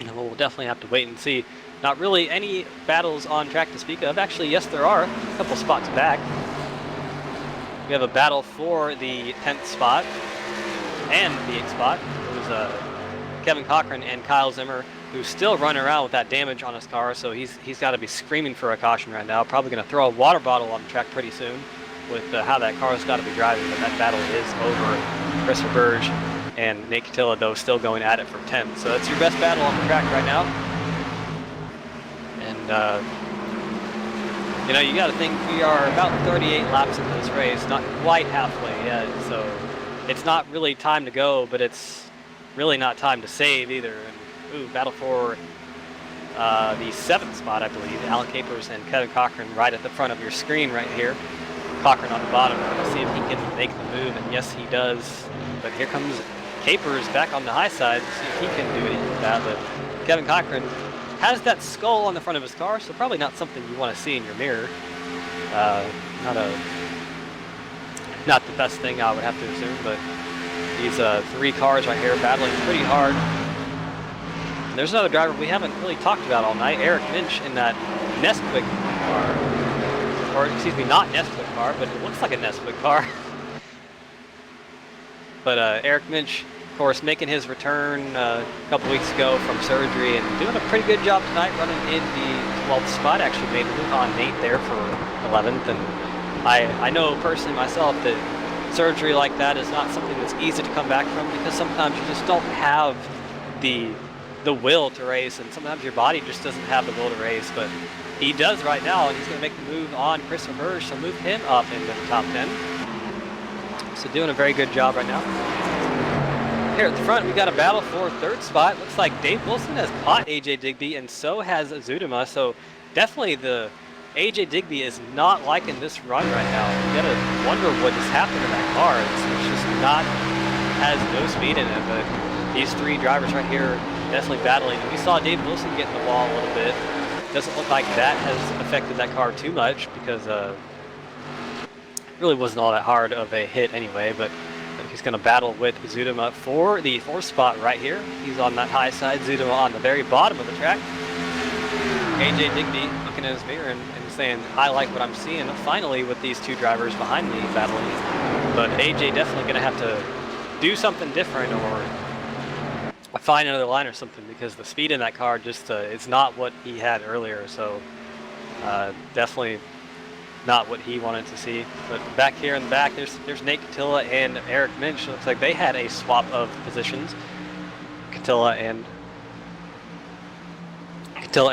we'll definitely have to wait and see. Not really any battles on track to speak of. Actually, yes, there are a couple spots back. We have a battle for the 10th spot and the 8th spot. It was Kevin Cochran and Kyle Zimmer, who's still running around with that damage on his car, so he's got to be screaming for a caution right now. Probably going to throw a water bottle on the track pretty soon with how that car's got to be driving, but that battle is over. Christopher Burge and Nate Catilla, though, still going at it for 10th. So that's your best battle on the track right now. And, you got to think we are about 38 laps into this race, not quite halfway yet, so it's not really time to go, but it's really not time to save either. And battle for the 7th spot, I believe. Alan Capers and Kevin Cochran right at the front of your screen right here. Cochran on the bottom. Let's see if he can make the move, and yes, he does. But here comes Capers back on the high side. See if he can do anything with that. But Kevin Cochran has that skull on the front of his car, so probably not something you want to see in your mirror. Not the best thing, I would have to assume, but these 3 cars right here battling pretty hard. And there's another driver we haven't really talked about all night, Eric Minch, in that Nesquik car. Or, excuse me, not Nesquik car, but it looks like a Nesquik car. But Eric Minch, of course, making his return a couple weeks ago from surgery and doing a pretty good job tonight, running in the 12th spot. Actually made a move on Nate there for 11th. And I know personally myself that surgery like that is not something that's easy to come back from, because sometimes you just don't have the will to race, and sometimes your body just doesn't have the will to race. But he does right now, and he's going to make the move on Christopher Burge, so move him up into the top 10. So doing a very good job right now. Here at the front, we got a battle for 3rd spot. Looks like Dave Wilson has caught AJ Digby, and so has Zudema. So definitely the AJ Digby is not liking this run right now. You gotta wonder what has happened to that car. It's just not, has no speed in it. But these 3 drivers right here definitely battling. And we saw Dave Wilson get in the wall a little bit. Doesn't look like that has affected that car too much, because it really wasn't all that hard of a hit anyway. But he's going to battle with Zudema for the 4th spot right here. He's on that high side, Zudema on the very bottom of the track. AJ Digby looking in his mirror and saying, I like what I'm seeing finally with these 2 drivers behind me battling. But AJ definitely going to have to do something different or find another line or something, because the speed in that car just it's not what he had earlier. So definitely not what he wanted to see. But back here in the back, there's Nate Catilla and Eric Minch. Looks like they had a swap of positions. Catilla and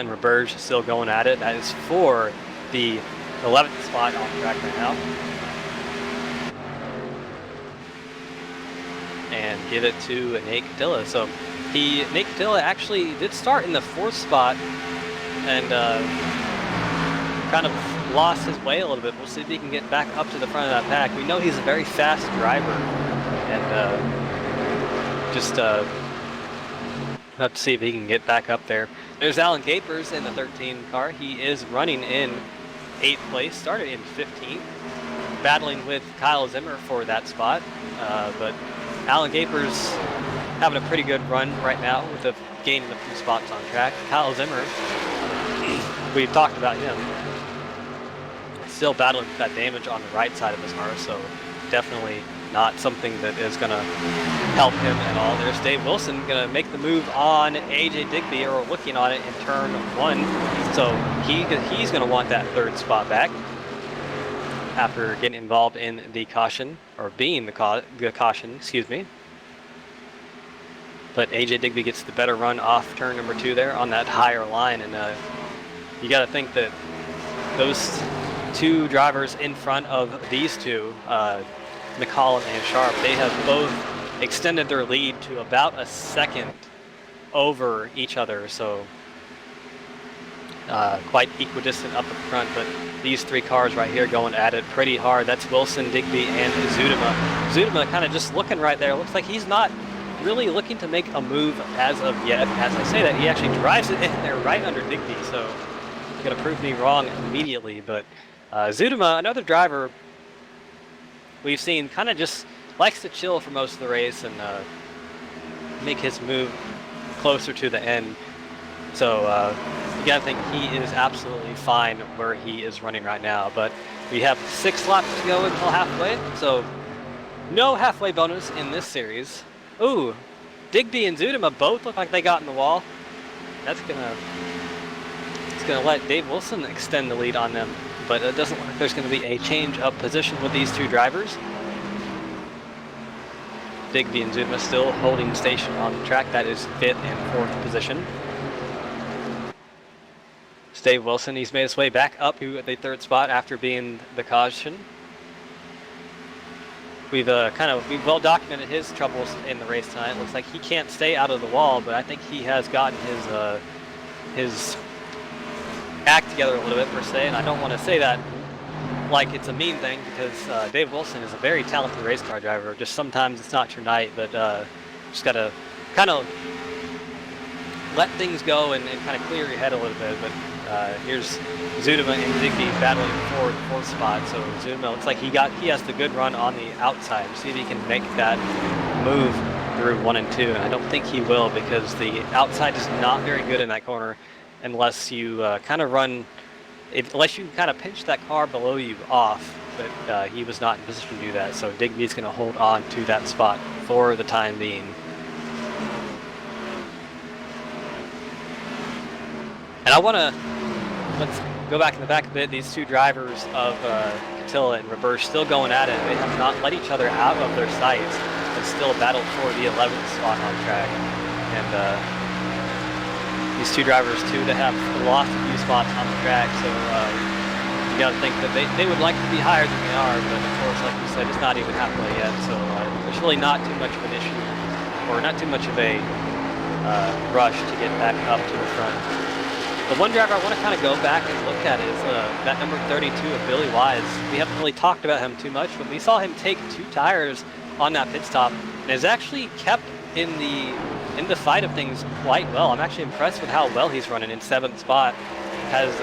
Roberge still going at it. That is for the 11th spot on the track right now. And give it to Nate Catilla. So Nate Catilla actually did start in the 4th spot and kind of lost his way a little bit. We'll see if he can get back up to the front of that pack. We know he's a very fast driver, and just have to see if he can get back up there. There's Alan Capers in the 13 car. He is running in 8th place, started in 15th, battling with Kyle Zimmer for that spot. But Alan Capers having a pretty good run right now with the gaining a few spots on track. Kyle Zimmer, we've talked about him, still battling with that damage on the right side of his car, so definitely not something that is going to help him at all. There's Dave Wilson going to make the move on AJ Digby, or looking on it in turn 1. So he's going to want that 3rd spot back after getting involved in the caution, or being the caution, excuse me. But AJ Digby gets the better run off turn number 2 there on that higher line, and you got to think that those 2 drivers in front of these 2, McCollum and Sharp, they have both extended their lead to about a second over each other, so quite equidistant up in front. But these 3 cars right here going at it pretty hard. That's Wilson, Digby, and Zudema. Zudema kind of just looking right there. Looks like he's not really looking to make a move as of yet. As I say that, he actually drives it in there right under Digby, so he's going to prove me wrong immediately. But Zudema, another driver we've seen, kind of just likes to chill for most of the race and make his move closer to the end. So you gotta think he is absolutely fine where he is running right now. But we have 6 laps to go until halfway, so no halfway bonus in this series. Ooh, Digby and Zudema both look like they got in the wall. It's gonna let Dave Wilson extend the lead on them, but it doesn't look like there's gonna be a change of position with these 2 drivers. Digby and Zudema still holding station on the track. That is 5th and 4th position. It's Dave Wilson. He's made his way back up to the 3rd spot after being the caution. We've well documented his troubles in the race tonight. It looks like he can't stay out of the wall, but I think he has gotten his act together a little bit per se. And I don't want to say that like it's a mean thing, because Dave Wilson is a very talented race car driver. Just sometimes it's not your night, but just gotta kind of let things go and kind of clear your head a little bit. But here's Zudema and Digby battling for the 4th spot. So Zudema looks like he has the good run on the outside. See if he can make that move through 1 and 2. And I don't think he will, because the outside is not very good in that corner unless you unless you kind of pinch that car below you off. But he was not in position to do that. So Digby's going to hold on to that spot for the time being. And let's go back in the back a bit. These 2 drivers of Catilla and Reberge still going at it. They have not let each other out of their sights and still battled for the 11th spot on track. And these 2 drivers too that have lost a few spots on the track, so you got to think that they would like to be higher than they are, but of course, like you said, it's not even halfway yet, so there's really not too much of an issue, or not too much of a rush to get back up to the front. The one driver I want to kind of go back and look at is that number 32 of Billy Wise. We haven't really talked about him too much, but we saw him take 2 tires on that pit stop, and has actually kept in the fight of things quite well. I'm actually impressed with how well he's running in 7th spot. Has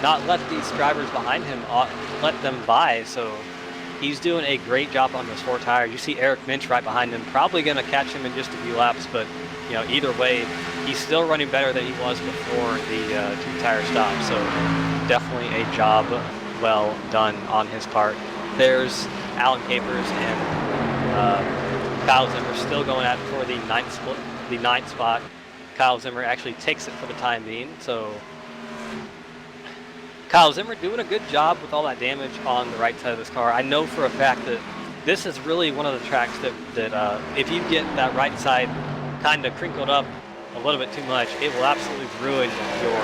not let these drivers behind him let them by, so he's doing a great job on those 4 tires. You see Eric Minch right behind him, probably going to catch him in just a few laps, but you know, either way, he's still running better than he was before the 2 tire stop. So definitely a job well done on his part. There's Alan Capers and Kyle Zimmer still going at it for the 9th spot. Kyle Zimmer actually takes it for the time being. So Kyle Zimmer doing a good job with all that damage on the right side of this car. I know for a fact that this is really one of the tracks that if you get that right side kind of crinkled up a little bit too much, it will absolutely ruin your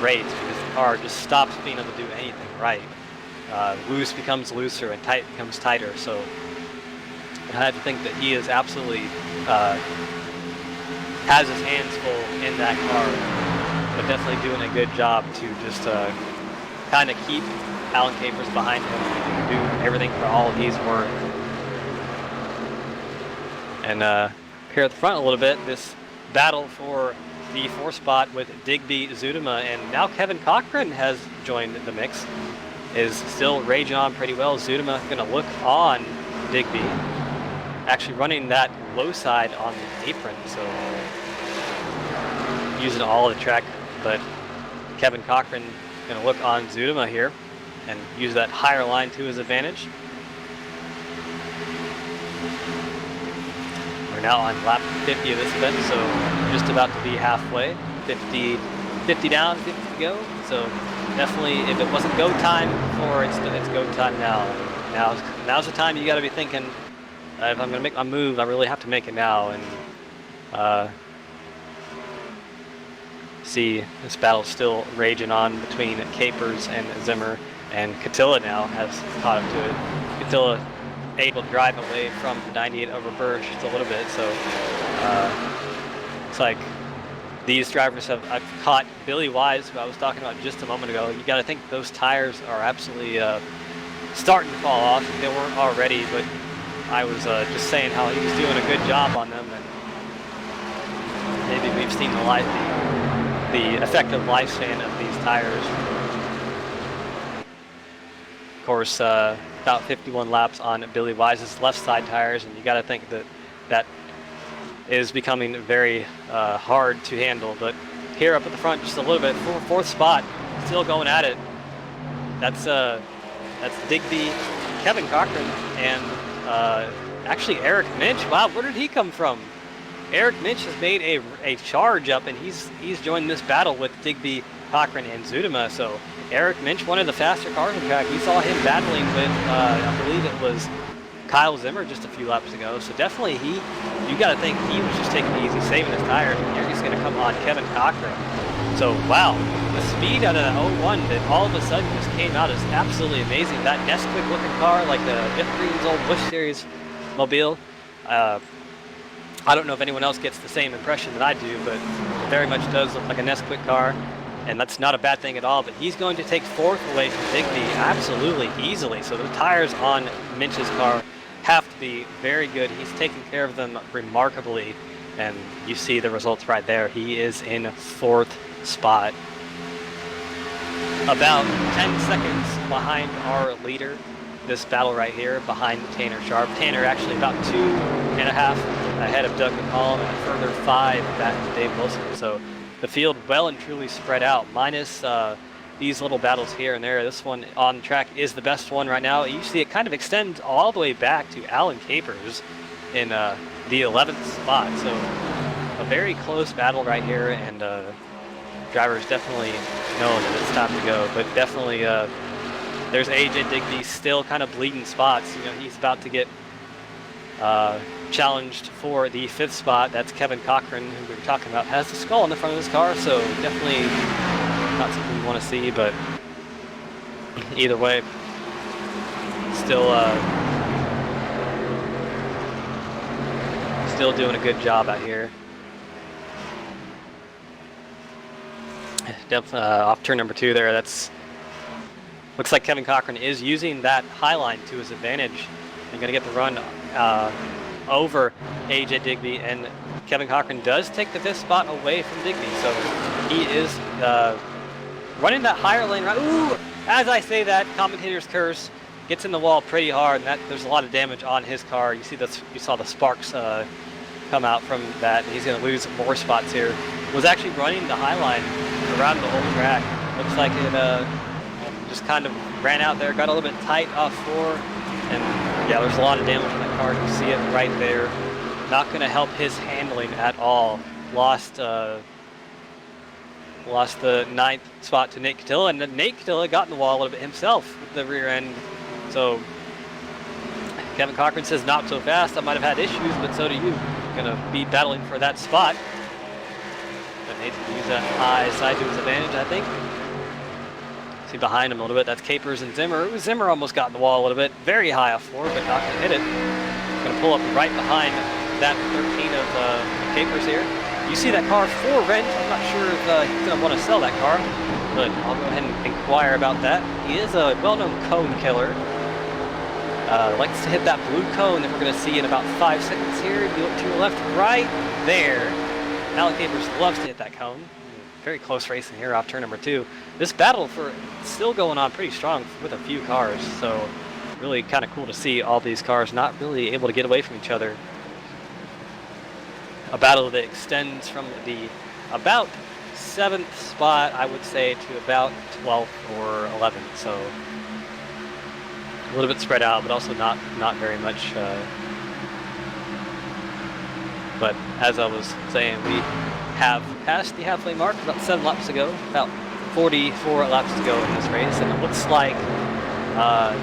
race, because the car just stops being able to do anything right. Loose becomes looser and tight becomes tighter. So I have to think that he is absolutely has his hands full in that car, but definitely doing a good job to just kind of keep Alan Capers behind him and do everything for all he's worth. And here at the front a little bit, this battle for the 4th spot with Digby, Zudema, and now Kevin Cochran has joined the mix, is still raging on pretty well. Zudema going to look on Digby, actually running that low side on the apron, so using all of the track, but Kevin Cochran going to look on Zudema here and use that higher line to his advantage. We're now on lap 50 of this event, so we're just about to be halfway. 50 down, 50 to go. So definitely, if it wasn't go time before, it's go time now. Now's the time you got to be thinking, if I'm going to make my move, I really have to make it now. And see this battle still raging on between Capers and Zimmer, and Catilla now has caught up to it. Catilla able to drive away from 98 over Burch just a little bit, so it's like these drivers I've caught Billy Wise, who I was talking about just a moment ago. You got to think those tires are absolutely starting to fall off. They weren't already, but I was just saying how he was doing a good job on them, and maybe we've seen the effective lifespan of these tires. Of course, about 51 laps on Billy Wise's left side tires, and you got to think that is becoming very hard to handle. But here up at the front, just a little bit, fourth spot, still going at it. That's Digby, Kevin Cochran, and actually Eric Minch. Wow, where did he come from? Eric Minch has made a charge up, and he's joined this battle with Digby, Cochran, and Zudema. So Eric Minch, one of the faster cars on the track. We saw him battling with, I believe it was Kyle Zimmer just a few laps ago. So definitely you got to think he was just taking it easy, saving his tires. And here he's going to come on Kevin Cochran. So wow, the speed out of that 01 that all of a sudden just came out is absolutely amazing. That Nesquik looking car, like the Jeff Green's old Busch Series mobile. I don't know if anyone else gets the same impression that I do, but it very much does look like a Nesquik car, and that's not a bad thing at all. But he's going to take fourth away from Digby absolutely easily. So the tires on Minch's car have to be very good. He's taking care of them remarkably, and you see the results right there. He is in fourth spot, about 10 seconds behind our leader. This battle right here behind Tanner Sharp. Tanner actually about 2.5 ahead of Doug McCollum, and a further 5 back to Dave Wilson. So the field well and truly spread out, minus these little battles here and there. This one on track is the best one right now. You see it kind of extends all the way back to Alan Capers in the 11th spot. So a very close battle right here, and drivers definitely know that it's time to go. But definitely there's AJ Digby still kind of bleeding spots. You know, he's about to get challenged for the 5th spot. That's Kevin Cochran, who we were talking about, has the skull in the front of his car, so definitely not something we want to see, but either way, still doing a good job out here. Off turn number 2 there, looks like Kevin Cochran is using that high line to his advantage and going to get the run over AJ Digby, and Kevin Cochran does take the 5th spot away from Digby, so he is running that higher lane right. Ooh! As I say that, commentator's curse gets in the wall pretty hard, and there's a lot of damage on his car. You saw the sparks come out from that, and he's going to lose more spots here. Was actually running the high line around the whole track. Looks like it just kind of ran out there, got a little bit tight off 4, and yeah, there's a lot of damage on that car. You see it right there. Not going to help his handling at all. Lost the 9th spot to Nate Catilla, and then Nate Catilla got in the wall a little bit himself with the rear end. So Kevin Cochran says, not so fast. I might have had issues, but so do you. Gonna be battling for that spot. But Nate's gonna use that high side to his advantage, I think. See behind him a little bit, that's Capers and Zimmer. Zimmer almost got in the wall a little bit. Very high off 4, but not gonna hit it. Gonna pull up right behind that 13 of Capers here. You see that car for rent. I'm not sure if he's going to want to sell that car, but I'll go ahead and inquire about that. He is a well-known cone killer. Likes to hit that blue cone that we're going to see in about 5 seconds here. If you look to your left, right there. Alan Capers loves to hit that cone. Very close racing here off turn number 2. This battle still going on pretty strong with a few cars, so really kind of cool to see all these cars not really able to get away from each other. A battle that extends from the about 7th spot, I would say, to about 12th or 11th. So a little bit spread out, but also not very much But as I was saying, we have passed the halfway mark about 7 laps to go, about 44 laps to go in this race, and it looks like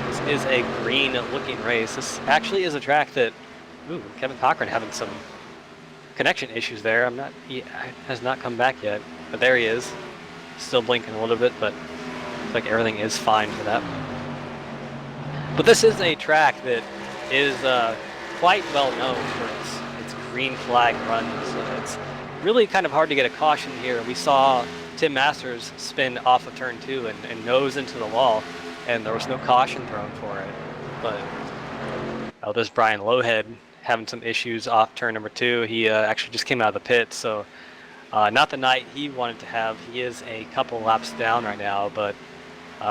this is a green-looking race. This actually is a track that, Kevin Cochran having some connection issues there. He has not come back yet, but there he is. Still blinking a little bit, but looks like everything is fine for that. But this is a track that is quite well known for its green flag runs. It's really kind of hard to get a caution here. We saw Tim Masters spin off of turn 2 and nose into the wall, and there was no caution thrown for it. But there's Brian Lowhead having some issues off turn number 2. He actually just came out of the pit, so not the night he wanted to have. He is a couple laps down right now, but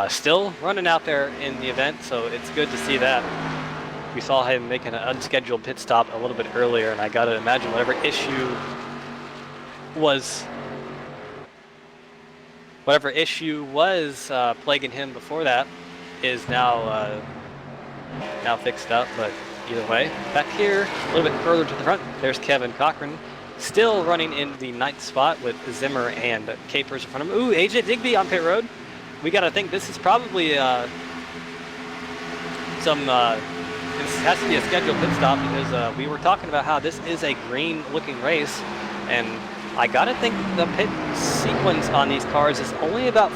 still running out there in the event, so it's good to see that. We saw him make an unscheduled pit stop a little bit earlier, and I gotta imagine whatever issue was plaguing him before that is now fixed up. But either way, back here a little bit further to the front, there's Kevin Cochran, still running in the 9th spot with Zimmer and Capers in front of him. Ooh, AJ Digby on pit road. We gotta think this is probably this has to be a scheduled pit stop, because we were talking about how this is a green-looking race, and I gotta think the pit sequence on these cars is only about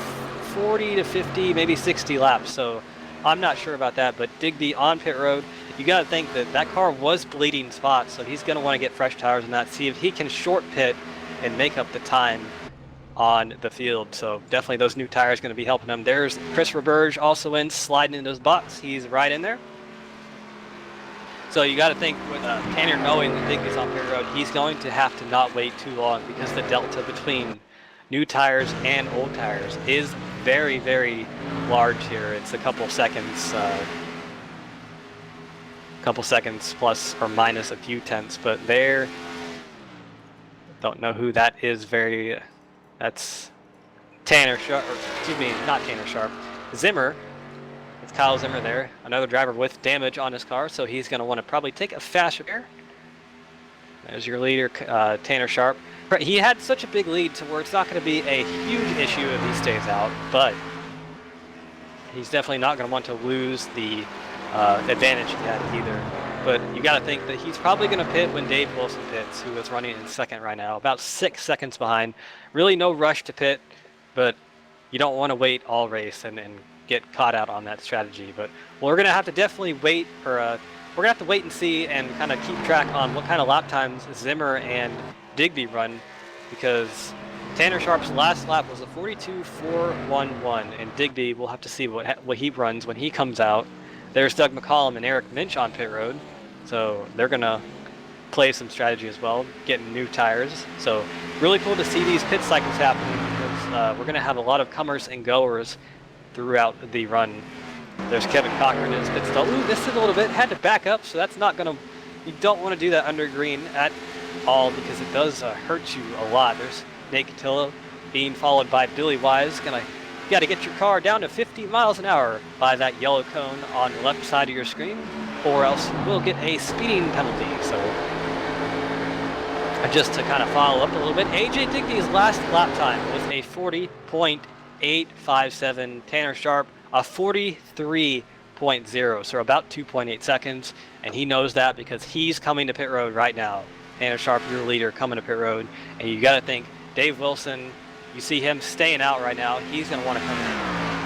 40 to 50, maybe 60 laps. So I'm not sure about that. But Digby on pit road, you gotta think that car was bleeding spots, so he's gonna want to get fresh tires on that, see if he can short pit and make up the time on the field. So definitely those new tires going to be helping him. There's Chris Roberge also in, sliding into his box. He's right in there. So you got to think with Tanner knowing that Digby's on pit road, he's going to have to not wait too long, because the delta between new tires and old tires is very, very large here. It's a couple seconds plus or minus a few tenths, but there, don't know who that is. That's Tanner Sharp, or excuse me, not Tanner Sharp, Zimmer. It's Kyle Zimmer there, another driver with damage on his car, so he's going to want to probably take a fast repair. There's your leader, Tanner Sharp. He had such a big lead to where it's not going to be a huge issue if he stays out, but he's definitely not going to want to lose the advantage he had either. But you got to think that he's probably going to pit when Dave Wilson pits, who is running in second right now, about 6 seconds behind. Really no rush to pit, but you don't want to wait all race and get caught out on that strategy. But we're going to have to definitely wait, or we're going to have to wait and see and kind of keep track on what kind of lap times Zimmer and Digby run, because Tanner Sharp's last lap was a 42.411, and Digby, we'll have to see what he runs when he comes out. There's Doug McCollum and Eric Minch on pit road, so they're going to play some strategy as well, getting new tires. So really cool to see these pit cycles happening, because we're going to have a lot of comers and goers throughout the run. There's Kevin Cochran in his pit stall. Ooh, missed it a little bit, had to back up, so that's not going to, you don't want to do that under green at all, because it does hurt you a lot. There's Nate Cotillo being followed by Billy Wise. You got to get your car down to 50 miles an hour by that yellow cone on the left side of your screen, or else you will get a speeding penalty. So just to kind of follow up a little bit, AJ Digby's last lap time was a 40.857. Tanner Sharp, a 43.0, so about 2.8 seconds, and he knows that because he's coming to pit road right now. Tanner Sharp, your leader, coming to pit road, and you got to think Dave Wilson, you see him staying out right now, he's going to want to come in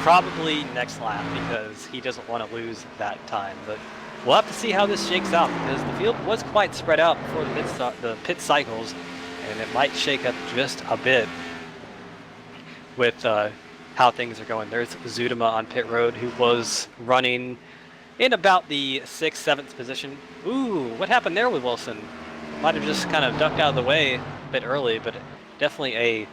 probably next lap, because he doesn't want to lose that time. But we'll have to see how this shakes out, because the field was quite spread out before the pit cycles, and it might shake up just a bit with how things are going. There's Zudema on pit road, who was running in about the 6th, 7th position. Ooh, what happened there with Wilson? Might have just kind of ducked out of the way a bit early, but definitely a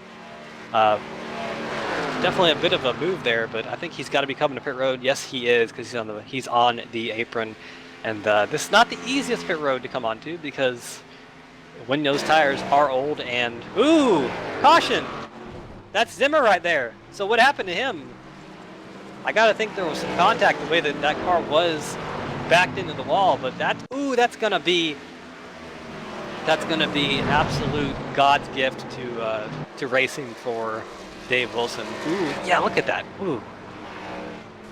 bit of a move there. But I think he's got to be coming to pit road. Yes, he is, because he's on the apron, and this is not the easiest pit road to come onto, because when those tires are old. And ooh, caution! That's Zimmer right there. So what happened to him? I gotta think there was some contact the way that car was backed into the wall, but that's gonna be that's going to be an absolute God's gift to racing for Dave Wilson. Ooh, yeah, look at that. Ooh.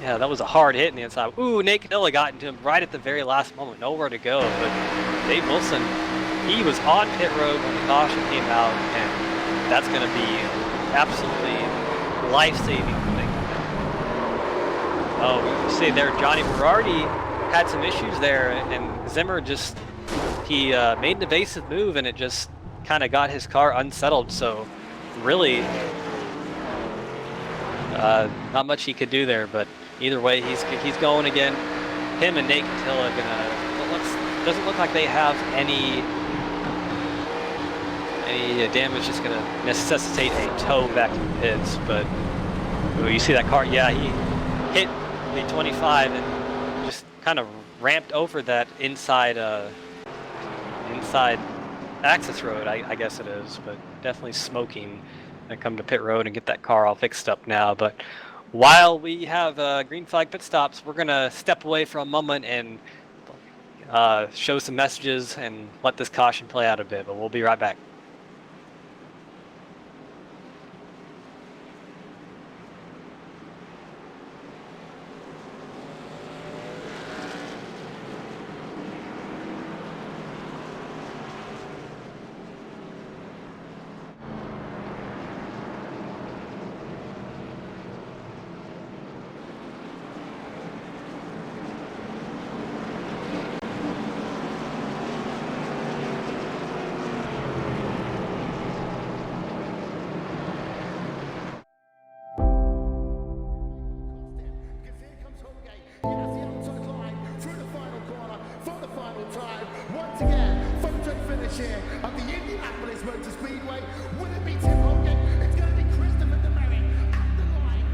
Yeah, that was a hard hit in the inside. Ooh, Nate Canilla got into him right at the very last moment. Nowhere to go. But Dave Wilson, he was on pit road when the caution came out, and that's going to be absolutely life-saving thing. Oh, you see there, Johnny Berardi had some issues there, and Zimmer just, he made an evasive move, and it just kind of got his car unsettled. So really, not much he could do there, but either way, he's going again. Him and Nate Canilla are gonna. Doesn't look like they have any damage. Just gonna necessitate a tow back to the pits. But ooh, you see that car? Yeah, he hit the 25 and just kind of ramped over that inside access road. I guess it is, but definitely smoking. And come to pit road and get that car all fixed up now. But while we have green flag pit stops, we're gonna step away for a moment and show some messages and let this caution play out a bit, but we'll be right back. Once again, photo finish here at the Indianapolis Motor Speedway. Will it be Tim Hogan? It's going to be Christopher DeMerit at the line.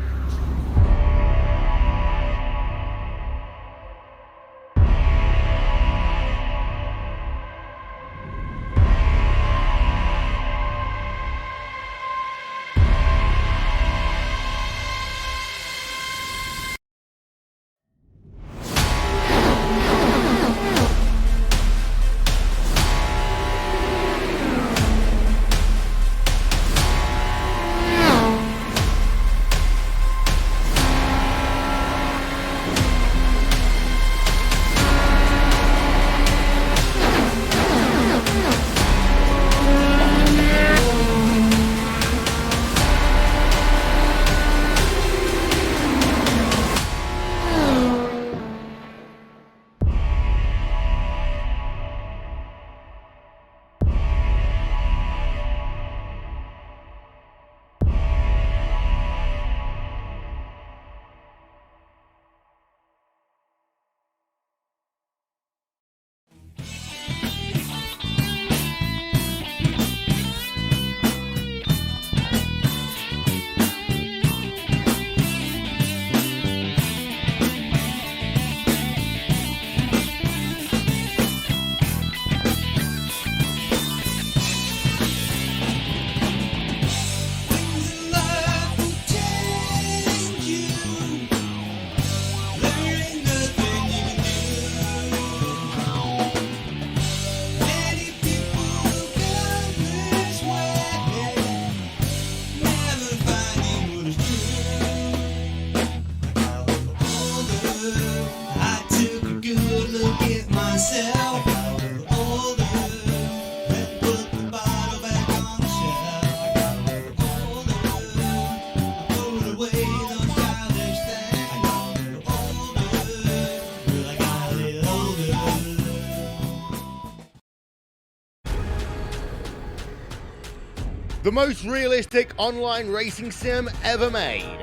The most realistic online racing sim ever made.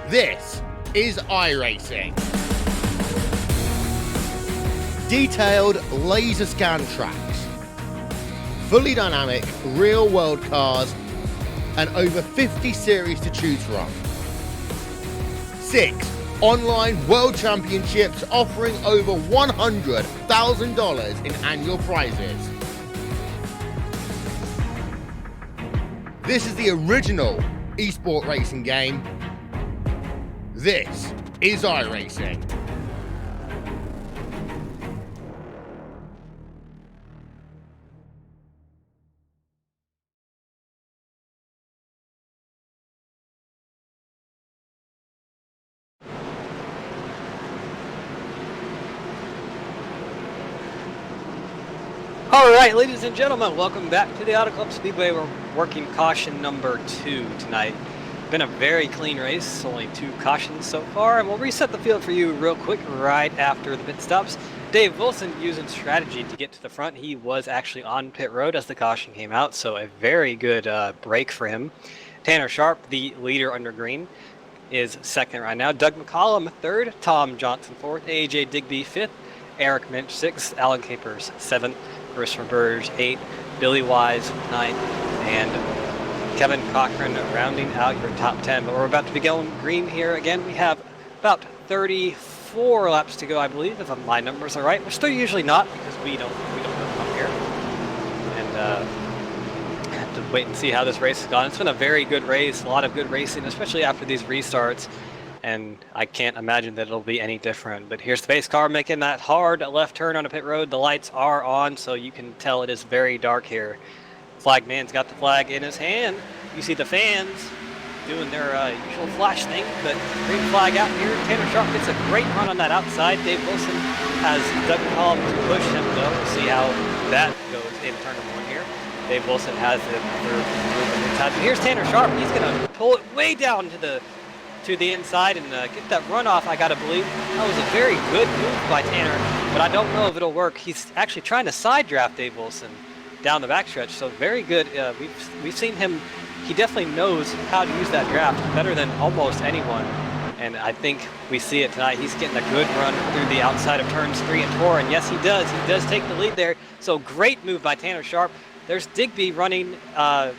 This is iRacing. Detailed laser scan tracks, fully dynamic real world cars, and over 50 series to choose from. 6 online world championships offering over $100,000 in annual prizes. This is the original esport racing game. This is iRacing. All right, ladies and gentlemen, welcome back to the Auto Club Speedway. We're working caution number 2 tonight. Been a very clean race, only 2 cautions so far, and we'll reset the field for you real quick right after the pit stops. Dave Wilson using strategy to get to the front. He was actually on pit road as the caution came out, so a very good break for him. Tanner Sharp, the leader under green, is second right now. Doug McCollum third, Tom Johnson fourth, AJ Digby fifth, Eric Minch sixth, Alan Capers seventh, Christopher Burge 8, Billy Wise 9, and Kevin Cochran rounding out your top 10. But we're about to be going green here again. We have about 34 laps to go, I believe, if my numbers are right. We're still usually not because we don't go from here. And have to wait and see how this race has gone. It's been a very good race, a lot of good racing, especially after these restarts. And I can't imagine that it'll be any different. But here's the pace car making that hard left turn on a pit road. The lights are on, so you can tell it is very dark here. Flag man's got the flag in his hand. You see the fans doing their usual flash thing, but green flag out here. Tanner Sharp gets a great run on that outside. Dave Wilson has Doug McCollum to push him though. We'll see how that goes in turn number 1 here. Dave Wilson has the third inside. But here's Tanner Sharp. He's gonna pull it way down to the inside and get that runoff, I gotta believe. That was a very good move by Tanner, but I don't know if it'll work. He's actually trying to side draft Dave Wilson down the backstretch, so very good. We've seen him, he definitely knows how to use that draft better than almost anyone, and I think we see it tonight. He's getting a good run through the outside of turns 3 and 4, and yes, he does take the lead there, so great move by Tanner Sharp. There's Digby running on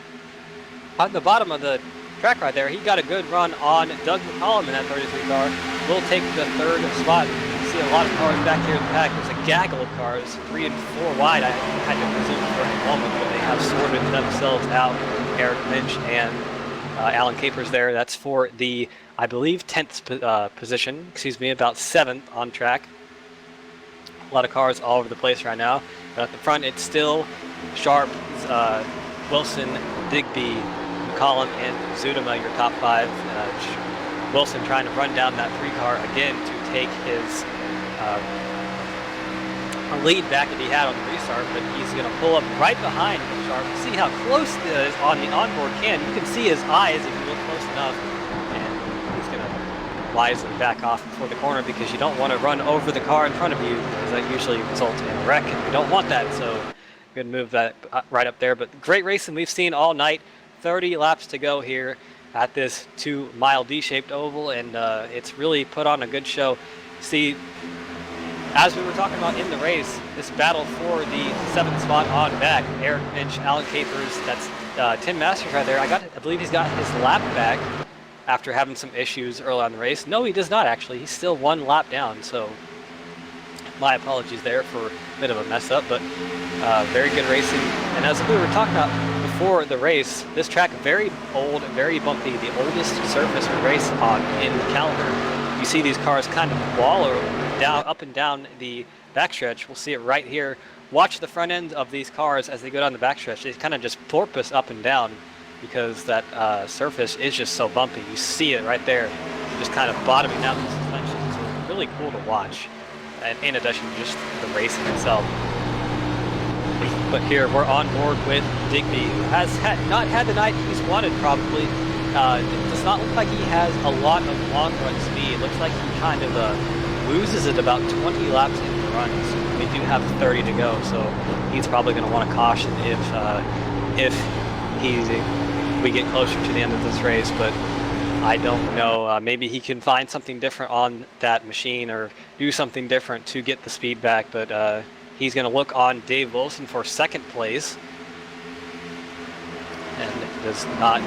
the bottom of the track right there. He got a good run on Doug McCollum in that 33 car. Will take the 3rd spot. You see a lot of cars back here in the pack. There's a gaggle of cars, 3 and 4 wide. I had to presume for a moment, but they have sorted themselves out. Eric Minch and Alan Capers there. That's for the, I believe, 10th position. Excuse me, about 7th on track. A lot of cars all over the place right now. But at the front, it's still Sharp, Wilson, Digby, McCollum, and Zudema, your top 5. Wilson trying to run down that 3 car again to take his lead back that he had on the restart, but he's going to pull up right behind Sharp. See how close it is on the onboard cam. You can see his eyes if you look close enough, and he's going to wisely back off before the corner because you don't want to run over the car in front of you because that usually results in a wreck, and you don't want that, so good move that right up there. But great racing we've seen all night. 30 laps to go here at this 2-mile D-shaped oval, and it's really put on a good show. See, as we were talking about in the race, this battle for the 7th spot on back, Eric Minch, Alan Capers, that's Tim Masters right there. I believe he's got his lap back after having some issues early on in the race. No, he does not actually. He's still 1 lap down, so my apologies there for a bit of a mess up, but very good racing. And as we were talking about before the race, this track very old, very bumpy, the oldest surface we race on in the calendar. You see these cars kind of wallow down, up and down the backstretch. We'll see it right here. Watch the front end of these cars as they go down the backstretch. They kind of just porpoise up and down because that surface is just so bumpy. You see it right there, just kind of bottoming out the suspension. It's really cool to watch, and in addition to just the racing itself. But here we're on board with Digby, who has not had the night he's wanted probably. It does not look like he has a lot of long run speed. It looks like he kind of loses it about 20 laps into the run. So we do have 30 to go, so he's probably going to want to caution if we get closer to the end of this race. But I don't know. Maybe he can find something different on that machine or do something different to get the speed back. But he's going to look on Dave Wilson for 2nd place. And does not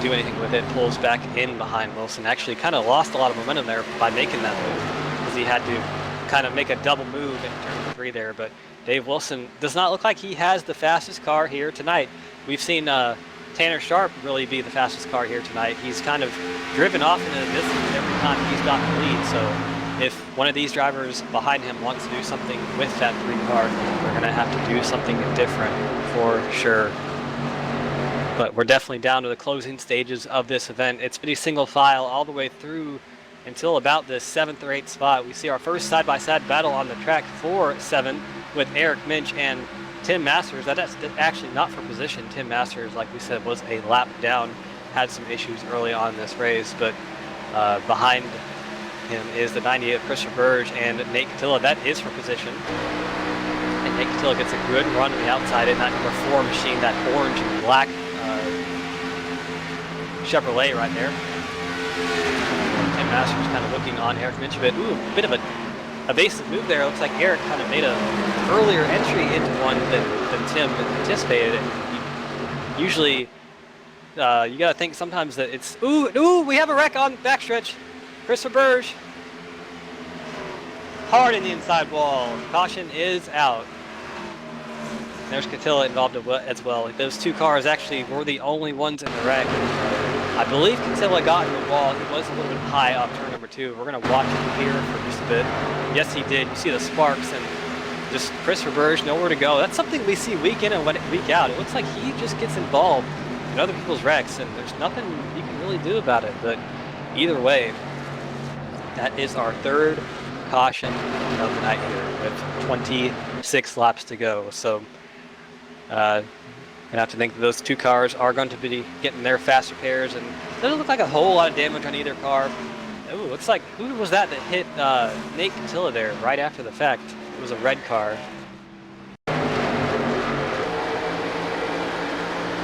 do anything with it. Pulls back in behind Wilson. Actually kind of lost a lot of momentum there by making that move, because he had to kind of make a double move in turn 3 there. But Dave Wilson does not look like he has the fastest car here tonight. We've seen Tanner Sharp really be the fastest car here tonight. He's kind of driven off into the distance every time he's gotten the lead. So if one of these drivers behind him wants to do something with that 3 car, they're going to have to do something different for sure. But we're definitely down to the closing stages of this event. It's pretty single file all the way through until about the 7th or 8th spot. We see our first side-by-side battle on the track for 7 with Eric Minch and Tim Masters, that's actually not for position. Tim Masters, like we said, was a lap down, had some issues early on in this race, but behind him is the 98 Christopher Burge and Nate Catilla. That is for position. And Nate Catilla gets a good run on the outside in that number 4 machine, that orange and black Chevrolet right there. Tim Masters kind of looking on Eric Minch a bit. Ooh, a bit of a evasive move there. It looks like Eric kind of made a earlier entry into one than Tim anticipated. And usually, you gotta think sometimes that it's ooh, we have a wreck on backstretch. Christopher Burge, hard in the inside wall. Caution is out. There's Catilla involved as well. Those 2 cars actually were the only ones in the wreck. I believe Catilla got in the wall. He was a little bit high off turn number 2. We're gonna watch him here for just a bit. Yes, he did. You see the sparks and just Christopher Burge, nowhere to go. That's something we see week in and week out. It looks like he just gets involved in other people's wrecks, and there's nothing you can really do about it. But either way, that is our 3rd caution of the night here with 26 laps to go. So gonna have to think that those 2 cars are going to be getting their fast repairs, and it doesn't look like a whole lot of damage on either car. Ooh, looks like, who was that hit Nate Catilla there right after the fact? It was a red car.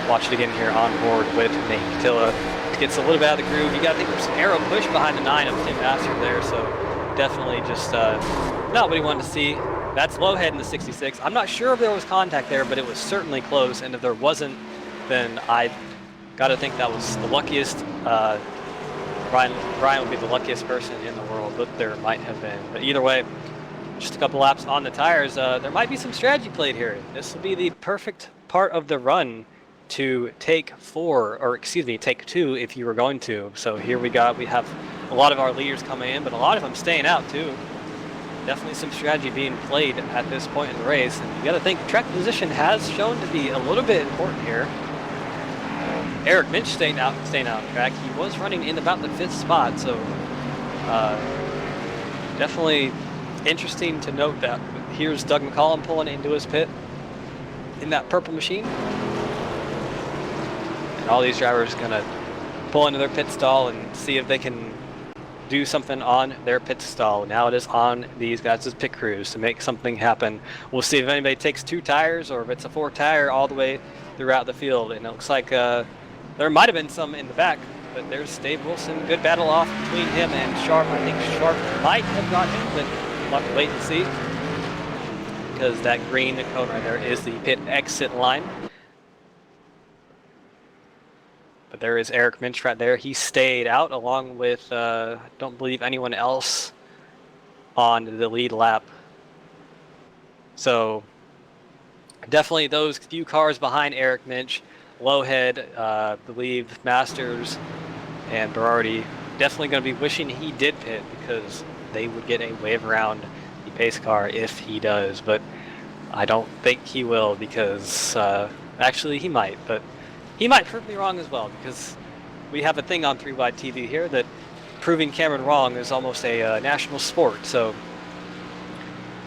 Watch it again here on board with Nate Catilla. Gets a little bit out of the groove. You got to think there's some arrow push behind the 9 of Tim Master there, so definitely just not what he wanted to see. That's low head in the 66. I'm not sure if there was contact there, but it was certainly close, and if there wasn't, then I got to think that was the luckiest. Brian would be the luckiest person in the world, but there might have been. But either way, just a couple laps on the tires. There might be some strategy played here. This will be the perfect part of the run to take 2 if you were going to. So here we have a lot of our leaders coming in, but a lot of them staying out too. Definitely some strategy being played at this point in the race, and you got to think track position has shown to be a little bit important here. Eric Minch staying out on track. He was running in about the 5th spot, so definitely interesting to note that. Here's Doug McCollum pulling into his pit in that purple machine. And all these drivers gonna pull into their pit stall and see if they can do something on their pit stall. Now it is on these guys' pit crews to make something happen. We'll see if anybody takes 2 tires or if it's a 4 tire all the way throughout the field. And it looks like there might have been some in the back, but there's Dave Wilson. Good battle off between him and Sharp. I think Sharp might have got him, but we'll have to wait and see, because that green cone right there is the pit exit line. But there is Eric Minch right there. He stayed out along with, I don't believe anyone else on the lead lap. So definitely those few cars behind Eric Minch, Lowhead, believe Masters, and Berardi, definitely going to be wishing he did pit, because they would get a wave around the pace car if he does. But I don't think he will, because actually he might, but he might prove me wrong as well, because we have a thing on 3Wide TV here that proving Cameron wrong is almost a national sport. So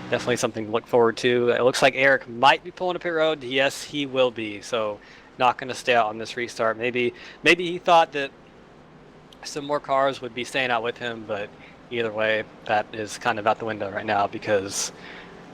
definitely something to look forward to. It looks like Eric might be pulling a pit road. Yes, he will be. So not going to stay out on this restart. Maybe he thought that some more cars would be staying out with him, but either way, that is kind of out the window right now, because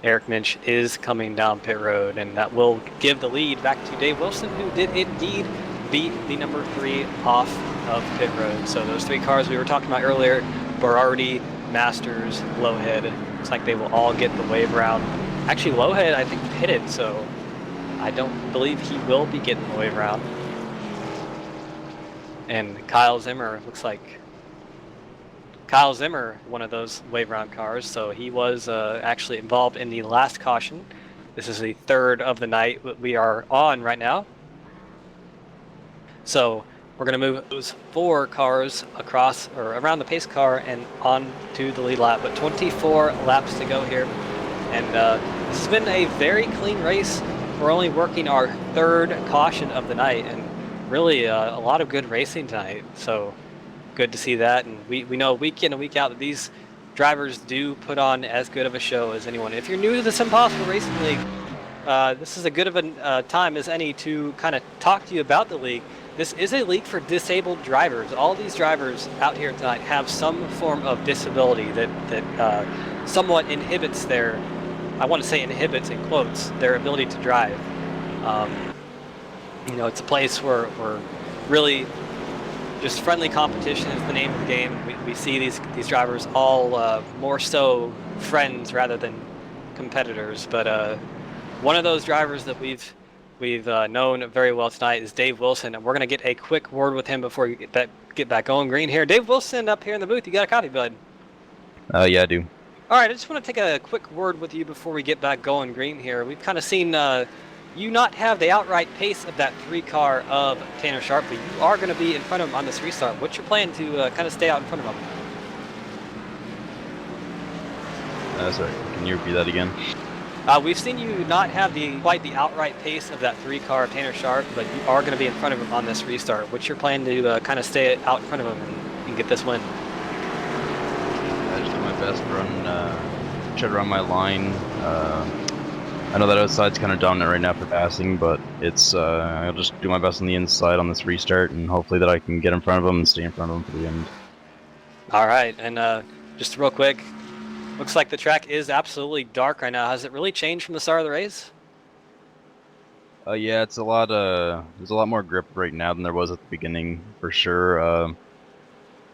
Eric Minch is coming down pit road, and that will give the lead back to Dave Wilson, who did indeed beat the number 3 off of pit road. So those 3 cars we were talking about earlier, Berardi, Masters, Lowhead, looks like they will all get the wave round. Actually, Lowhead, I think, pitted, so I don't believe he will be getting the wave round. And Kyle Zimmer, looks like Kyle Zimmer, one of those wave round cars, so he was actually involved in the last caution. This is the 3rd of the night that we are on right now. So we're going to move those 4 cars across or around the pace car and on to the lead lap, but 24 laps to go here. And this has been a very clean race. We're only working our 3rd caution of the night, and really a lot of good racing tonight. So good to see that, and we know week in and week out that these drivers do put on as good of a show as anyone. If you're new to the SimPossible Racing League, this is as good of a time as any to kind of talk to you about the league. This is a league for disabled drivers. All these drivers out here tonight have some form of disability that somewhat inhibits their, I want to say inhibits in quotes, their ability to drive. You know, it's a place where really just friendly competition is the name of the game. We see these drivers all more so friends rather than competitors. But one of those drivers that we've known very well tonight is Dave Wilson, and we're going to get a quick word with him before you get back going green here. Dave Wilson up here in the booth. You got a copy, bud? Yeah, I do. All right, I just want to take a quick word with you before we get back going green here. We've kind of seen you not have the outright pace of that 3-car of Tanner Sharp, but you are going to be in front of him on this restart. What's your plan to kind of stay out in front of him? Sorry, can you repeat that again? We've seen you not have quite the outright pace of that 3-car of Tanner Sharp, but you are going to be in front of him on this restart. What's your plan to kind of stay out in front of him and get this win? I just do my best to run, try to run my line. I know that outside's kind of dominant right now for passing, but it's I'll just do my best on the inside on this restart, and hopefully that I can get in front of him and stay in front of him for the end. All right, and just real quick, looks like the track is absolutely dark right now. Has it really changed from the start of the race? Yeah, it's a lot. There's a lot more grip right now than there was at the beginning, for sure.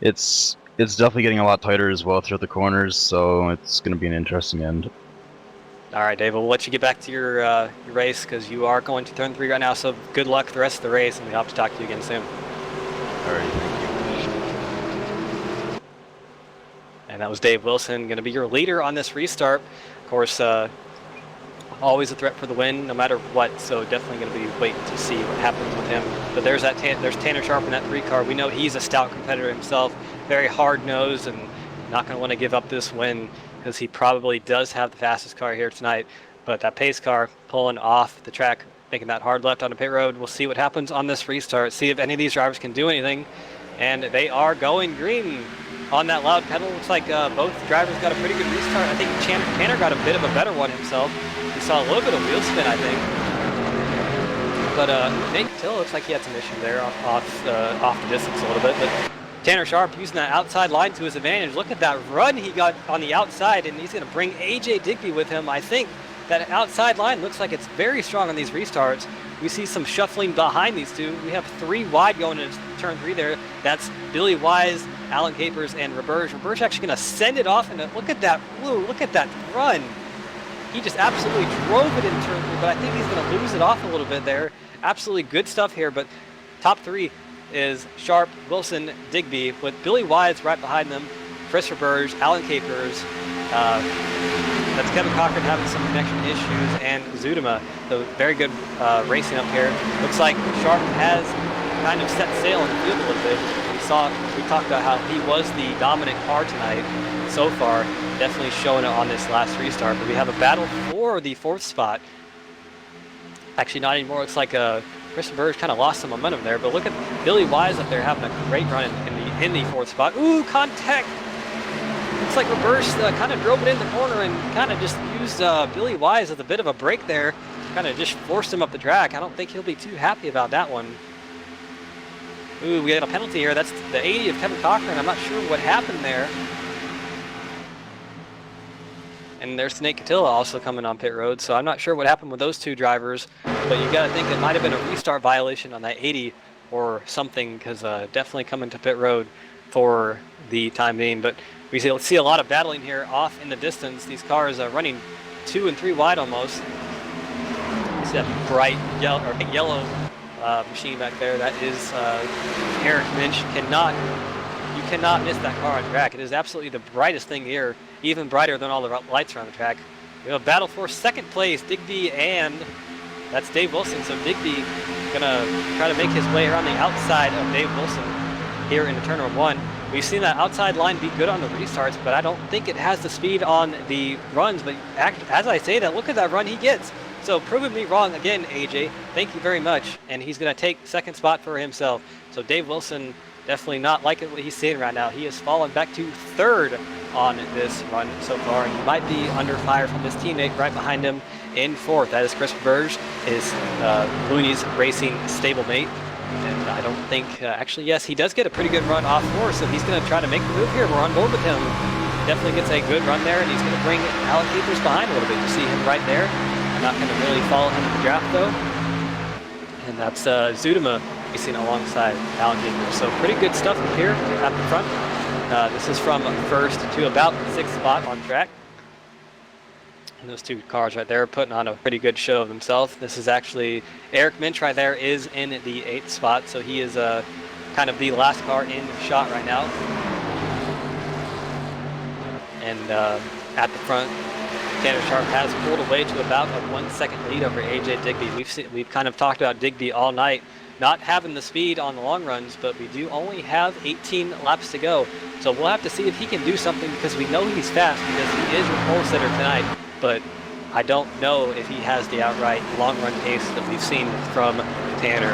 It's definitely getting a lot tighter as well throughout the corners, so it's going to be an interesting end. All right, Dave, we'll let you get back to your race because you are going to turn 3 right now, so good luck the rest of the race, and we hope to talk to you again soon. All right, thank you. And that was Dave Wilson, going to be your leader on this restart. Of course, always a threat for the win, no matter what, so definitely going to be waiting to see what happens with him. But there's Tanner Sharp in that 3-car. We know he's a stout competitor himself, very hard-nosed, and not going to want to give up this win, because he probably does have the fastest car here tonight. But that pace car pulling off the track, making that hard left on the pit road. We'll see what happens on this restart, see if any of these drivers can do anything. And they are going green on that loud pedal. Looks like both drivers got a pretty good restart. I think Tanner got a bit of a better one himself. He saw a little bit of wheel spin, I think. But Nate Till looks like he had some issue there off the distance a little bit. But Tanner Sharp using that outside line to his advantage. Look at that run he got on the outside, and he's going to bring AJ Digby with him. I think that outside line looks like it's very strong on these restarts. We see some shuffling behind these two. We have 3 wide going into turn 3 there. That's Billy Wise, Alan Capers, and Roberge. Roberge actually going to send it off, and look at that look at that run. He just absolutely drove it in turn 3, but I think he's going to lose it off a little bit there. Absolutely good stuff here, but top 3 is Sharp, Wilson, Digby, with Billy Wise right behind them, Chris Roberge, Alan Capers, that's Kevin Cochran having some connection issues, and Zudema. So very good racing up here. Looks like Sharp has kind of set sail in the field a little bit. We talked about how he was the dominant car tonight so far, definitely showing it on this last restart. But we have a battle for the 4th spot. Actually, not anymore. Looks like Chris Burge kind of lost some momentum there, but look at Billy Wise up there having a great run in the 4th spot. Ooh, contact! Looks like Roberge kind of drove it in the corner and kind of just used Billy Wise as a bit of a break there. Kind of just forced him up the track. I don't think he'll be too happy about that one. Ooh, we got a penalty here. That's the 80 of Kevin Cochran. I'm not sure what happened there. And there's Nate Catilla also coming on pit road, so I'm not sure what happened with those 2 drivers, but you got to think it might have been a restart violation on that 80 or something, because definitely coming to pit road for the time being. But we see a lot of battling here off in the distance. These cars are running 2 and 3 wide almost. You see that bright yellow machine back there. That is Eric Minch. You cannot miss that car on track. It is absolutely the brightest thing here, even brighter than all the lights around the track. We have a battle for 2nd place, Digby, and that's Dave Wilson. So Digby gonna try to make his way around the outside of Dave Wilson here into turn number 1. We've seen that outside line be good on the restarts, but I don't think it has the speed on the runs. But as I say that, look at that run he gets. So proving me wrong again, AJ. Thank you very much. And he's going to take 2nd spot for himself. So Dave Wilson definitely not liking what he's seeing right now. He has fallen back to 3rd on this run so far. And he might be under fire from his teammate right behind him in 4th. That is Chris Burge, his Looney's Racing stablemate. And I don't think, actually, yes, he does get a pretty good run off 4, so he's going to try to make the move here. We're on board with him. Definitely gets a good run there, and he's going to bring Alec Capers behind a little bit. You see him right there. I'm not going to really follow him in the draft, though. And that's Zudema racing alongside Alec Capers. So pretty good stuff up here at the front. This is from 1st to about 6th spot on track. And those two cars right there putting on a pretty good show of themselves. This is actually Eric Minch right there is in the 8th spot, so he is kind of the last car in shot right now. And at the front, Tanner Sharp has pulled away to about a 1 second lead over AJ Digby. We've kind of talked about Digby all night, not having the speed on the long runs, but we do only have 18 laps to go. So we'll have to see if he can do something, because we know he's fast because he is a pole sitter tonight. But I don't know if he has the outright long run pace that we've seen from Tanner.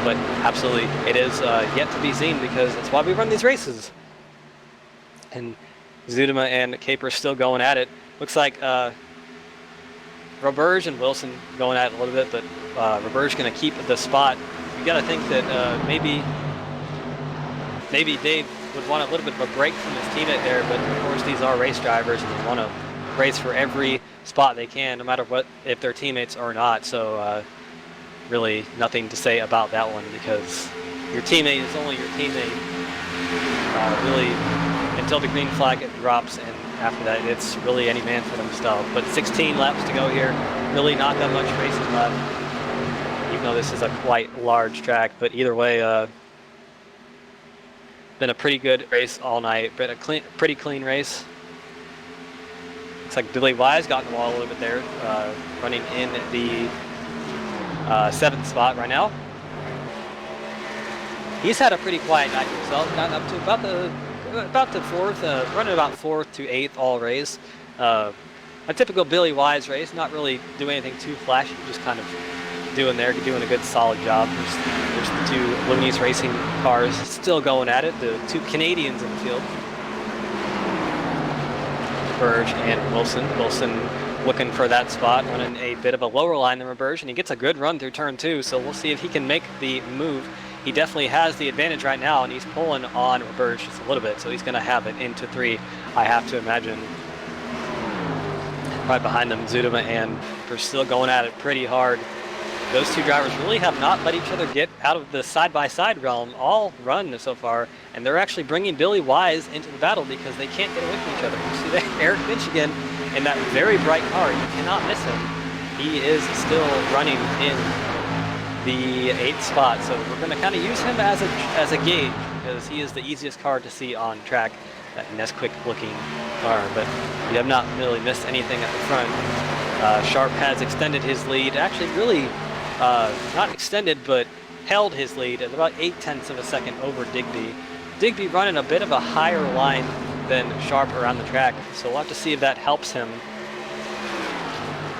But absolutely, it is yet to be seen, because that's why we run these races. And Zudema and Caper still going at it. Looks like Roberge and Wilson going at it a little bit, but Roberge going to keep the spot. You got to think that maybe Dave would want a little bit of a break from his teammate there, but of course these are race drivers and they want to race for every spot they can, no matter what, if they're teammates or not. So really nothing to say about that one, because your teammate is only your teammate really until the green flag drops, and after that it's really any man for themselves. But 16 laps to go here, really not that much racing left, even though this is a quite large track. But either way, been a pretty good race all night, but a pretty clean race. Looks like Billy Wise got in the wall a little bit there, running in the 7th spot right now. He's had a pretty quiet night himself, gotten up to about the 4th, running about 4th to 8th all race. A typical Billy Wise race, not really doing anything too flashy, just kind of doing a good solid job. There's the two Looney's Racing cars still going at it, the two Canadians in the field. Burge and Wilson. Wilson looking for that spot, running a bit of a lower line than Burge, and he gets a good run through turn 2, so we'll see if he can make the move. He definitely has the advantage right now, and he's pulling on Burge just a little bit, so he's going to have it into 3, I have to imagine. Right behind them, Zudema and they're still going at it pretty hard. Those two drivers really have not let each other get out of the side-by-side realm all run so far, and they're actually bringing Billy Wise into the battle because they can't get away from each other. You see that Eric Finch again in that very bright car. You cannot miss him. He is still running in the 8th spot, so we're going to kind of use him as a gauge, because he is the easiest car to see on track, that Nesquik-looking car. But we have not really missed anything at the front. Sharp has extended his lead, actually really not extended, but held his lead at about 0.8 of a second over Digby. Digby running a bit of a higher line than Sharp around the track, so we'll have to see if that helps him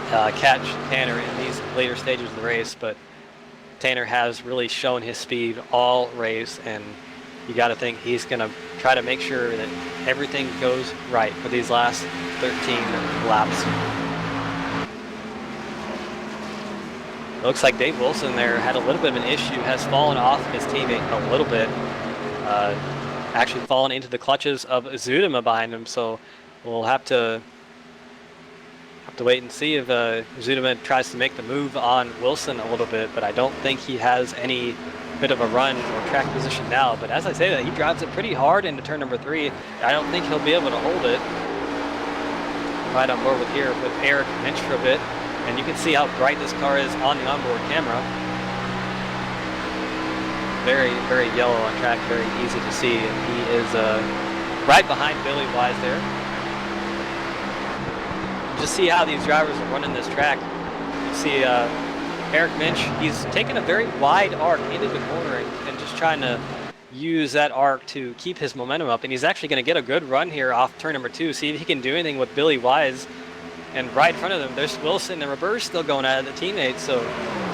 catch Tanner in these later stages of the race. But Tanner has really shown his speed all race, and you got to think he's going to try to make sure that everything goes right for these last 13 laps. Looks like Dave Wilson there had a little bit of an issue, has fallen off his teammate a little bit, actually fallen into the clutches of Zudema behind him, so we'll have to wait and see if Zudema tries to make the move on Wilson a little bit, but I don't think he has any bit of a run or track position now. But as I say that, he drives it pretty hard into turn number 3. I don't think he'll be able to hold it. Right on board with Eric Minch for a bit. And you can see how bright this car is on the onboard camera. Very, very yellow on track, very easy to see. And he is right behind Billy Wise there. Just see how these drivers are running this track. You see Eric Minch, he's taking a very wide arc into the corner and just trying to use that arc to keep his momentum up. And he's actually going to get a good run here off turn number 2. See if he can do anything with Billy Wise. And right in front of them, there's Wilson and Roberge still going at it, the teammates. So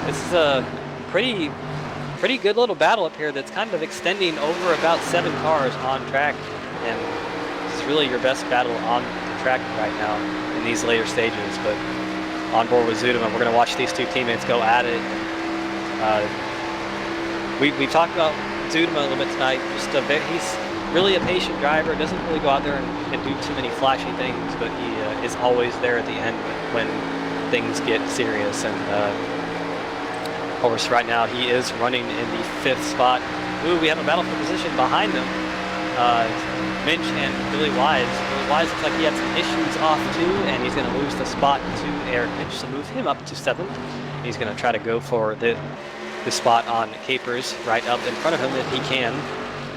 this is a pretty good little battle up here that's kind of extending over about 7 cars on track. And this is really your best battle on the track right now in these later stages. But on board with Zudema. We're going to watch these two teammates go at it. We talked about Zudema a little bit tonight. He's really a patient driver. Doesn't really go out there and do too many flashy things, but he is always there at the end when things get serious. And of course, right now he is running in the 5th spot. Ooh, we have a battle for position behind them. Minch and Billy Wise. Billy Wise looks like he had some issues off too, and he's going to lose the spot to Eric Minch, so move him up to 7th. He's going to try to go for the spot on Capers right up in front of him if he can,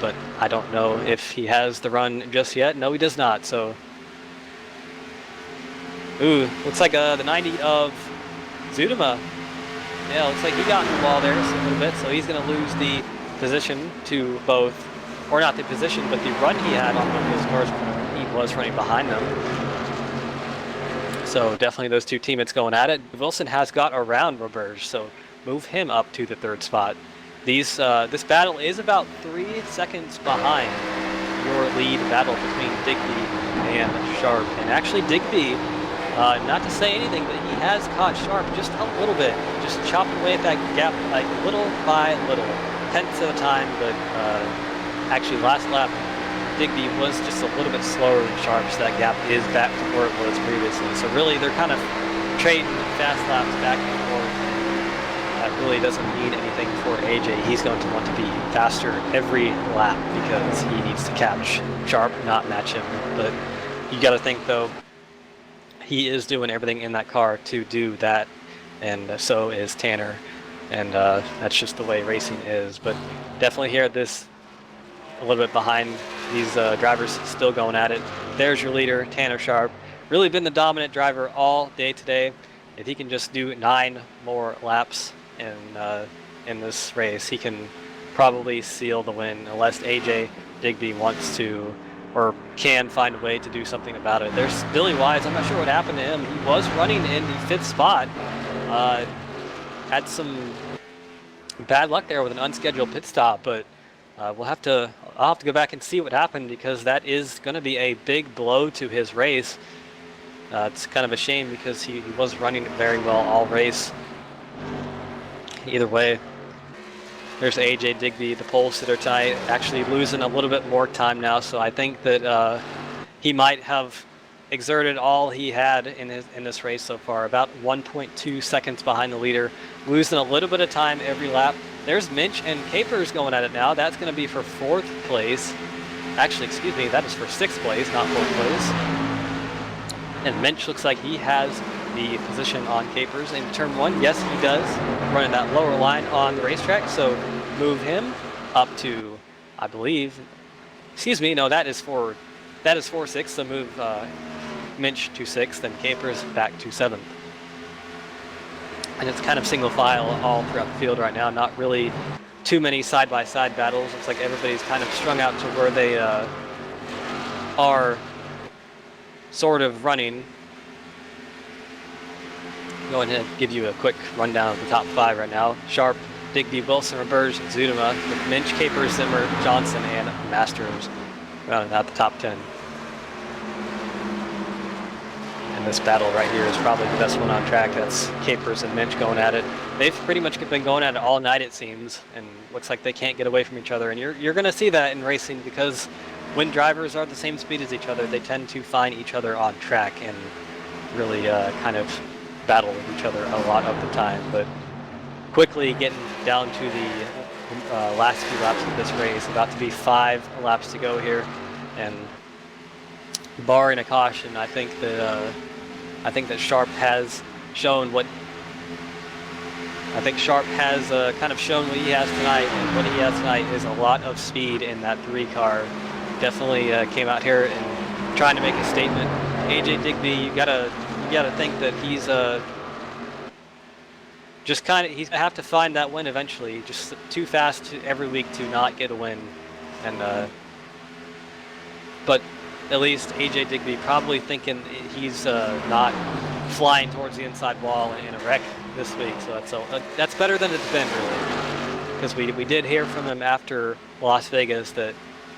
but I don't know if he has the run just yet. No, he does not. So, ooh, looks like the 90 of Zudema. Yeah, looks like he got in the wall there a little bit, so he's going to lose the position to both, or not the position, but the run he had on one of his cars when he was running behind them. So definitely those two teammates going at it. Wilson has got around Roberge, so move him up to the 3rd spot. This battle is about 3 seconds behind your lead battle between Digby and Sharp. And actually Digby, not to say anything, but he has caught Sharp just a little bit, just chopping away at that gap like little by little, tenths at a time. But actually last lap, Digby was just a little bit slower than Sharp, so that gap is back to where it was previously. So really they're kind of trading fast laps back and forth. That really doesn't mean anything for AJ. He's going to want to be faster every lap because he needs to catch Sharp, not match him. But you got to think though, he is doing everything in that car to do that, and so is Tanner, and that's just the way racing is. But definitely here this a little bit behind these drivers still going at it. There's your leader, Tanner Sharp. Really been the dominant driver all day today. If he can just do 9 more laps in this race, he can probably seal the win, unless AJ Digby wants to or can find a way to do something about it. There's Billy Wise. I'm not sure what happened to him. He was running in the 5th spot. Had some bad luck there with an unscheduled pit stop, but I'll have to go back and see what happened, because that is going to be a big blow to his race. It's kind of a shame because he was running very well all race. Either way, there's AJ Digby, the pole sitter tonight, actually losing a little bit more time now. So I think that he might have exerted all he had in this race so far. About 1.2 seconds behind the leader, losing a little bit of time every lap. There's Minch and Capers going at it now. That's going to be for 4th place. Actually, excuse me, that is for 6th place, not 4th place. And Minch looks like he has the position on Capers in turn 1. Yes, he does, running that lower line on the racetrack. So move him up to, I believe, excuse me, no, that is for 6th. So move Minch to 6th and Capers back to 7th. And it's kind of single file all throughout the field right now. Not really too many side-by-side battles. Looks like everybody's kind of strung out to where they are sort of running. Go ahead and give you a quick rundown of the top 5 right now. Sharp, Digby, Wilson, Roberge, Zudema, with Minch, Capers, Zimmer, Johnson, and Masters rounding out the top 10. And this battle right here is probably the best one on track. That's Capers and Minch going at it. They've pretty much been going at it all night, it seems, and looks like they can't get away from each other. And you're going to see that in racing, because when drivers are the same speed as each other, they tend to find each other on track and really kind of battle with each other a lot of the time. But quickly getting down to the last few laps of this race, about to be 5 laps to go here, and barring a caution, I think that Sharp has shown what kind of shown what he has tonight, and what he has tonight is a lot of speed in that 3 car. Definitely came out here and trying to make a statement. AJ Digby, you gotta think that he's just kind of, he's gonna have to find that win eventually. Just too fast every week to not get a win, and but at least AJ Digby probably thinking he's not flying towards the inside wall in a wreck this week. So that's better than it's been, really, because we did hear from him after Las Vegas that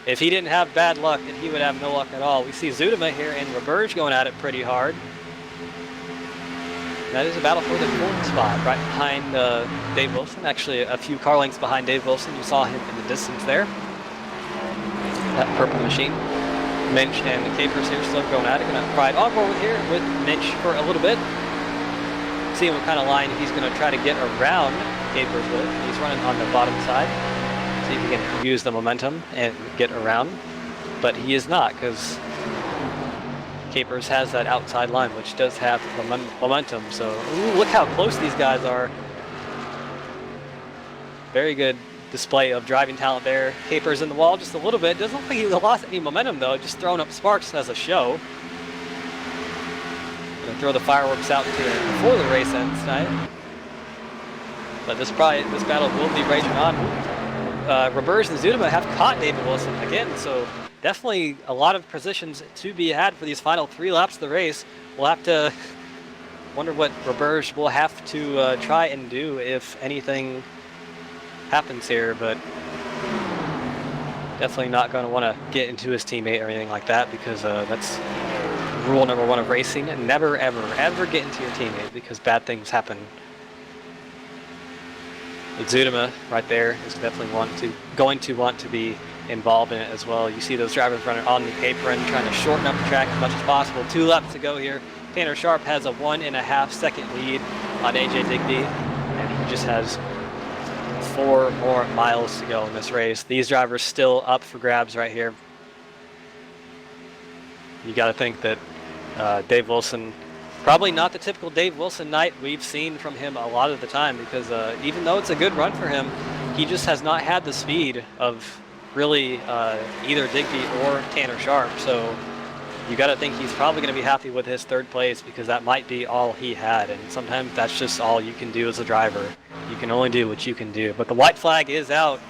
if he didn't have bad luck, that he would have no luck at all. We see Zudema here and Roberge going at it pretty hard. That is a battle for the fourth spot, right behind Dave Wilson. Actually, a few car lengths behind Dave Wilson. You saw him in the distance there. That purple machine. Minch and the Capers here still going at it. Going to ride on board here with Minch for a little bit. Seeing what kind of line he's going to try to get around Capers with. He's running on the bottom side. See if he can use the momentum and get around. But he is not, because Capers has that outside line, which does have momentum. So look how close these guys are. Very good display of driving talent there. Capers in the wall just a little bit. Doesn't look like he lost any momentum though, just throwing up sparks as a show. Gonna throw the fireworks out before the race ends tonight. But this battle will be raging on. Roberge and Zudema have caught David Wilson again, so definitely a lot of positions to be had for these final 3 laps of the race. We'll have to wonder what Roberge will have to try and do if anything happens here, but definitely not going to want to get into his teammate or anything like that, because that's rule number 1 of racing. Never, ever, ever get into your teammate, because bad things happen. But Zudema right there is definitely going to want to be involved in it as well. You see those drivers running on the apron, trying to shorten up the track as much as possible. 2 laps to go here. Tanner Sharp has a 1.5 second lead on AJ Digby, and he just has 4 more miles to go in this race. These drivers still up for grabs right here. You got to think that Dave Wilson, probably not the typical Dave Wilson night we've seen from him a lot of the time, because even though it's a good run for him, he just has not had the speed of really either Digby or Tanner Sharp. So you got to think he's probably going to be happy with his 3rd place, because that might be all he had, and sometimes that's just all you can do as a driver. You can only do what you can do. But the white flag is out.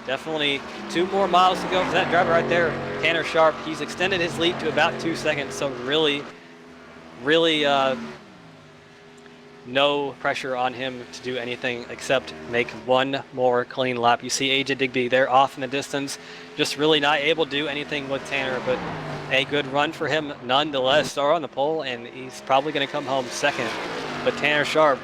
Definitely 2 more miles to go for that driver right there, Tanner Sharp. He's extended his lead to about 2 seconds, so really no pressure on him to do anything except make 1 more clean lap. You see AJ Digby there off in the distance, just really not able to do anything with Tanner, but a good run for him nonetheless. Star on the pole, and he's probably going to come home 2nd. But Tanner Sharp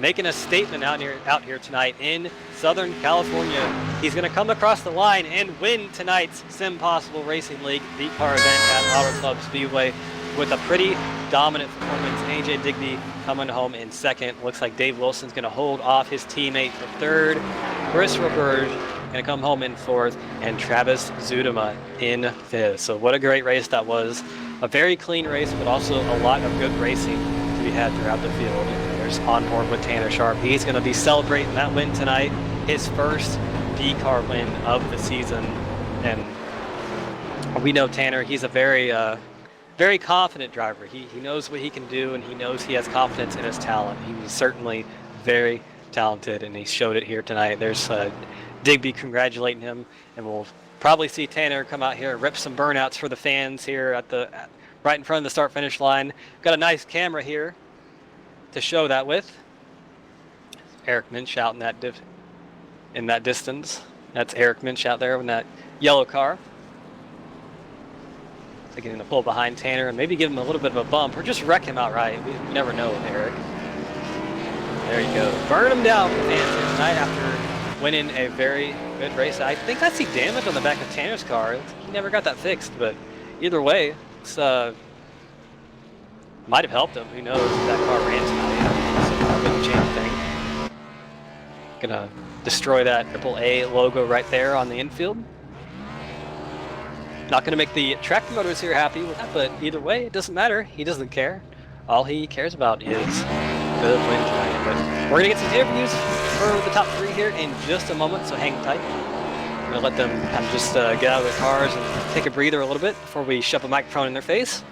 making a statement out here tonight in Southern California. He's going to come across the line and win tonight's SimPossible Racing League V-Car event at Auto Club Speedway with a pretty dominant performance. AJ Digby coming home in 2nd. Looks like Dave Wilson's going to hold off his teammate for 3rd. Chris Roberge going to come home in 4th, and Travis Zudema in 5th. So what a great race that was. A very clean race, but also a lot of good racing to be had throughout the field. There's on board with Tanner Sharp. He's going to be celebrating that win tonight, his first V-Car win of the season. And we know Tanner, he's a very confident driver. He knows what he can do, and he knows he has confidence in his talent. He's certainly very talented, and he showed it here tonight. There's Digby congratulating him, and we'll probably see Tanner come out here and rip some burnouts for the fans here right in front of the start-finish line. Got a nice camera here to show that with. Eric Minch out in that distance. That's Eric Minch out there in that yellow car. Getting to pull behind Tanner and maybe give him a little bit of a bump, or just wreck him outright. We never know with Eric. There you go. Burn him down for the fans here tonight after winning a very good race. I think I see damage on the back of Tanner's car. He never got that fixed, but either way, it's might have helped him. Who knows if that car ran tonight. So that wouldn't change a thing. Gonna destroy that AAA logo right there on the infield. Not going to make the track promoters here happy with that, but either way, it doesn't matter. He doesn't care. All he cares about is the win tonight. But we're going to get some interviews for the top 3 here in just a moment, so hang tight. I'm going to let them kind of just get out of their cars and take a breather a little bit before we shove a microphone in their face.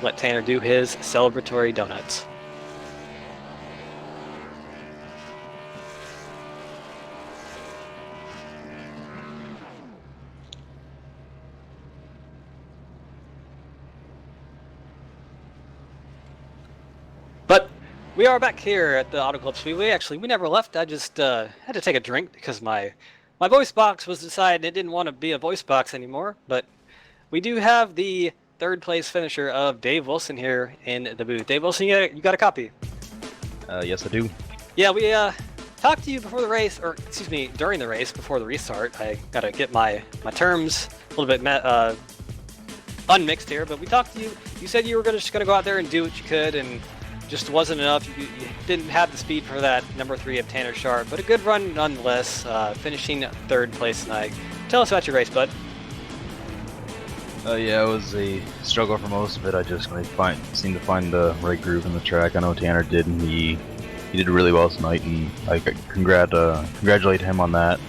Let Tanner do his celebratory donuts. But we are back here at the Auto Club Speedway. Actually, we never left. I just had to take a drink because my voice box was deciding it didn't want to be a voice box anymore. But we do have the third place finisher of Dave Wilson here in the booth. Dave Wilson, you got a copy? Yes, I do. Yeah, we talked to you before the race, or excuse me, during the race, before the restart. I gotta get my terms a little bit unmixed here, but we talked to you. You said you were just gonna go out there and do what you could, and just wasn't enough. You didn't have the speed for that number 3 of Tanner Sharp, but a good run nonetheless, finishing third place tonight. Tell us about your race, bud. Yeah, it was a struggle for most of it. I just seemed to find the right groove in the track. I know Tanner did, and he did really well tonight, and I congratulate him on that.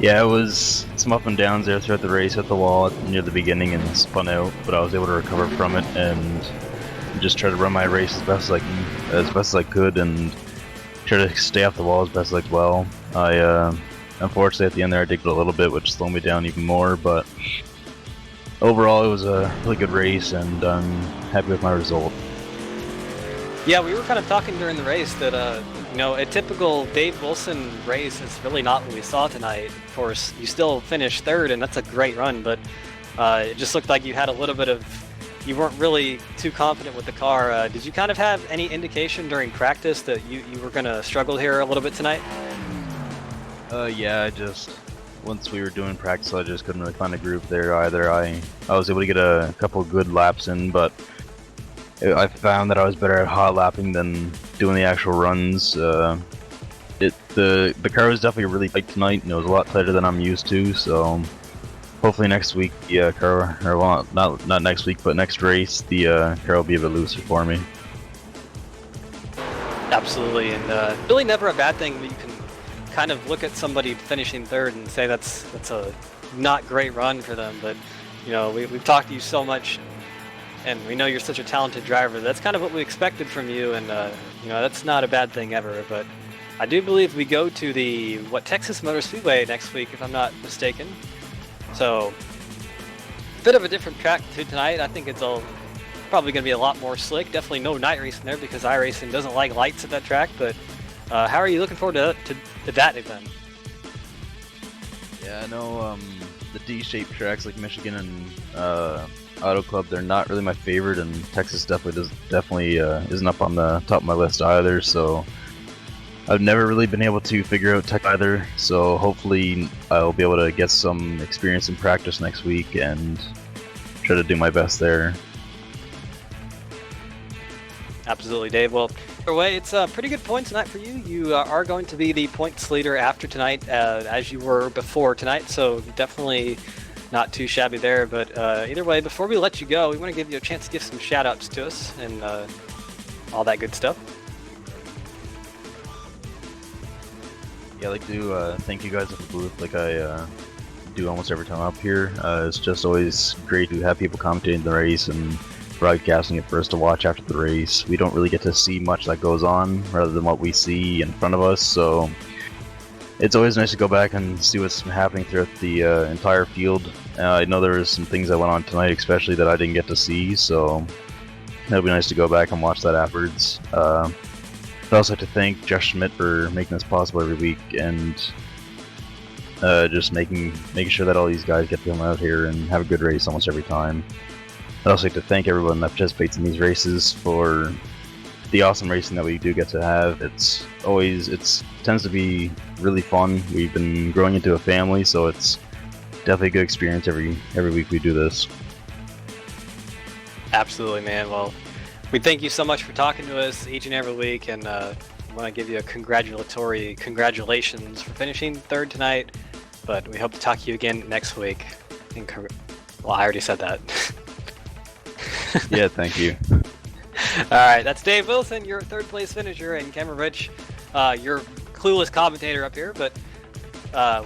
Yeah, it was some up and downs there throughout the race, at the wall near the beginning, and spun out, but I was able to recover from it and just try to run my race as best as I could, and try to stay off the wall as best as well. I unfortunately at the end there I digged a little bit, which slowed me down even more, but overall it was a really good race, and I'm happy with my result. Yeah, we were kind of talking during the race that a typical Dave Wilson race is really not what we saw tonight. Of course, you still finished third, and that's a great run, but it just looked like you had a little bit of, you weren't really too confident with the car. Did you kind of have any indication during practice that you were going to struggle here a little bit tonight? Yeah, once we were doing practice, I just couldn't really find a groove there either. I was able to get a couple of good laps in, but I found that I was better at hot lapping than doing the actual runs. The car was definitely really tight tonight, and it was a lot tighter than I'm used to, so hopefully next week the car, or well, not next week, but next race, the car will be a bit looser for me. Absolutely, and really never a bad thing that you can kind of look at somebody finishing third and say that's a not great run for them, but we've talked to you so much, and we know you're such a talented driver. That's kind of what we expected from you, and that's not a bad thing ever. But I do believe we go to the Texas Motor Speedway next week, if I'm not mistaken. So, a bit of a different track to tonight. I think it's probably going to be a lot more slick. Definitely no night racing there because iRacing doesn't like lights at that track. But how are you looking forward to that event? Yeah, I know the D-shaped tracks like Michigan and Auto Club, they're not really my favorite, and Texas definitely isn't up on the top of my list either. So I've never really been able to figure out tech either, so hopefully I'll be able to get some experience in practice next week and try to do my best there. Absolutely, Dave. Well, either way, it's a pretty good point tonight for you. You are going to be the points leader after tonight, as you were before tonight, so definitely not too shabby there. But either way, before we let you go, we want to give you a chance to give some shout-outs to us and all that good stuff. Yeah, I'd like to thank you guys at the booth like I do almost every time I'm up here. It's just always great to have people commentating the race and broadcasting it for us to watch after the race. We don't really get to see much that goes on rather than what we see in front of us, so it's always nice to go back and see what's happening throughout the entire field. I know there was some things that went on tonight especially that I didn't get to see, so it'll be nice to go back and watch that afterwards. I'd also like to thank Josh Schmidt for making this possible every week, and just making sure that all these guys get to come out here and have a good race almost every time. I'd also like to thank everyone that participates in these races for the awesome racing that we do get to have. It tends to be really fun. We've been growing into a family, so it's definitely a good experience every week we do this. Absolutely, man. Well, we thank you so much for talking to us each and every week, and I want to give you a congratulations for finishing third tonight, but we hope to talk to you again next week. Well, I already said that. Yeah, thank you. Alright, that's Dave Wilson, your third place finisher, and Cameron Rich, your clueless commentator up here, but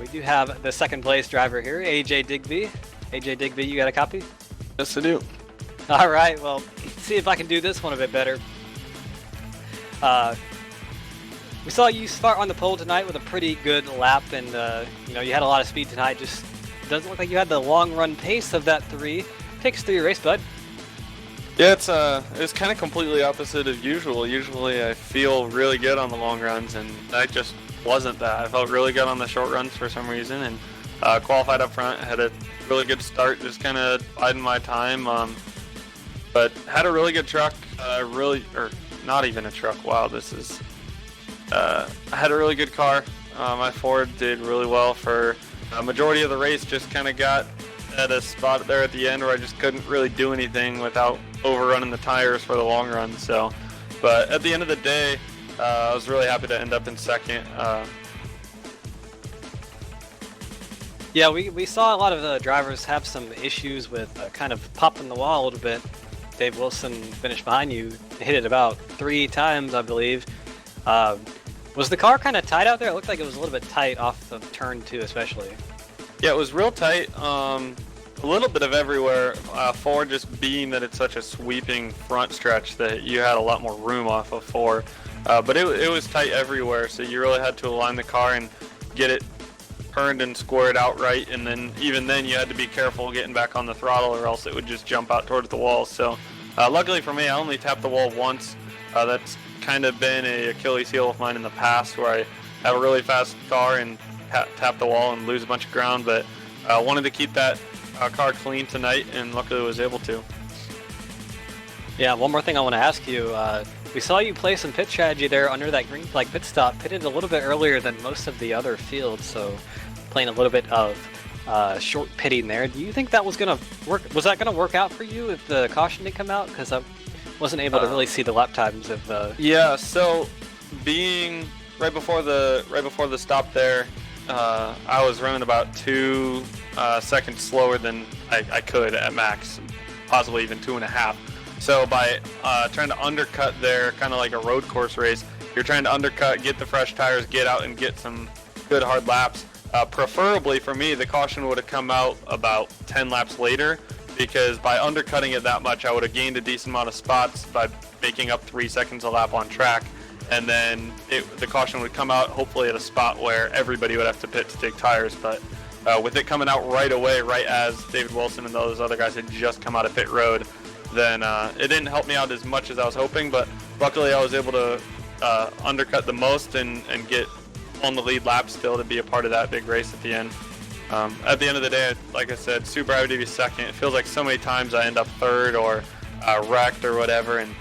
we do have the second place driver here, AJ Digby. AJ Digby, you got a copy? Yes, I do. Alright, well, see if I can do this one a bit better. We saw you start on the pole tonight with a pretty good lap, and you had a lot of speed tonight. Just doesn't look like you had the long run pace of that 3. Take us through your race, bud. Yeah, it's kind of completely opposite of usual. Usually I feel really good on the long runs, and that just wasn't that. I felt really good on the short runs for some reason, and qualified up front, had a really good start, just kind of biding my time. But had a really good truck, or not even a truck. Wow, this is. I had a really good car. My Ford did really well for a majority of the race. Just kind of got at a spot there at the end where I just couldn't really do anything without overrunning the tires for the long run. So, but at the end of the day, I was really happy to end up in second. Yeah, we saw a lot of the drivers have some issues with kind of popping the wall a little bit. Dave Wilson finished behind you, hit it about 3 times, I believe. Was the car kind of tight out there? It looked like it was a little bit tight off of turn 2 especially. Yeah, it was real tight. A little bit of everywhere. Ford, just being that it's such a sweeping front stretch that you had a lot more room off of 4. But it was tight everywhere, so you really had to align the car and get it turned and squared out right, and then even then you had to be careful getting back on the throttle or else it would just jump out towards the wall. So luckily for me, I only tapped the wall once. That's kind of been a Achilles heel of mine in the past, where I have a really fast car and tap the wall and lose a bunch of ground, but I wanted to keep that car clean tonight, and luckily was able to. Yeah, one more thing I want to ask you. We saw you play some pit strategy there under that green flag pit stop, pitted a little bit earlier than most of the other fields, so playing a little bit of short pitting there. Do you think that was going to work? Was that going to work out for you if the caution didn't come out? Because I wasn't able to really see the lap times of. Yeah, so being right before the stop there, I was running about 2 seconds slower than I could at max, possibly even 2.5. So by trying to undercut there, kind of like a road course race, you're trying to undercut, get the fresh tires, get out and get some good hard laps. Preferably for me, the caution would have come out about 10 laps later, because by undercutting it that much, I would have gained a decent amount of spots by making up 3 seconds a lap on track. And then the caution would come out hopefully at a spot where everybody would have to pit to take tires. But with it coming out right away, right as David Wilson and those other guys had just come out of pit road, then it didn't help me out as much as I was hoping, but luckily I was able to undercut the most and get on the lead lap still to be a part of that big race at the end. At the end of the day, like I said, super happy to be second. It feels like so many times I end up third or wrecked or whatever, and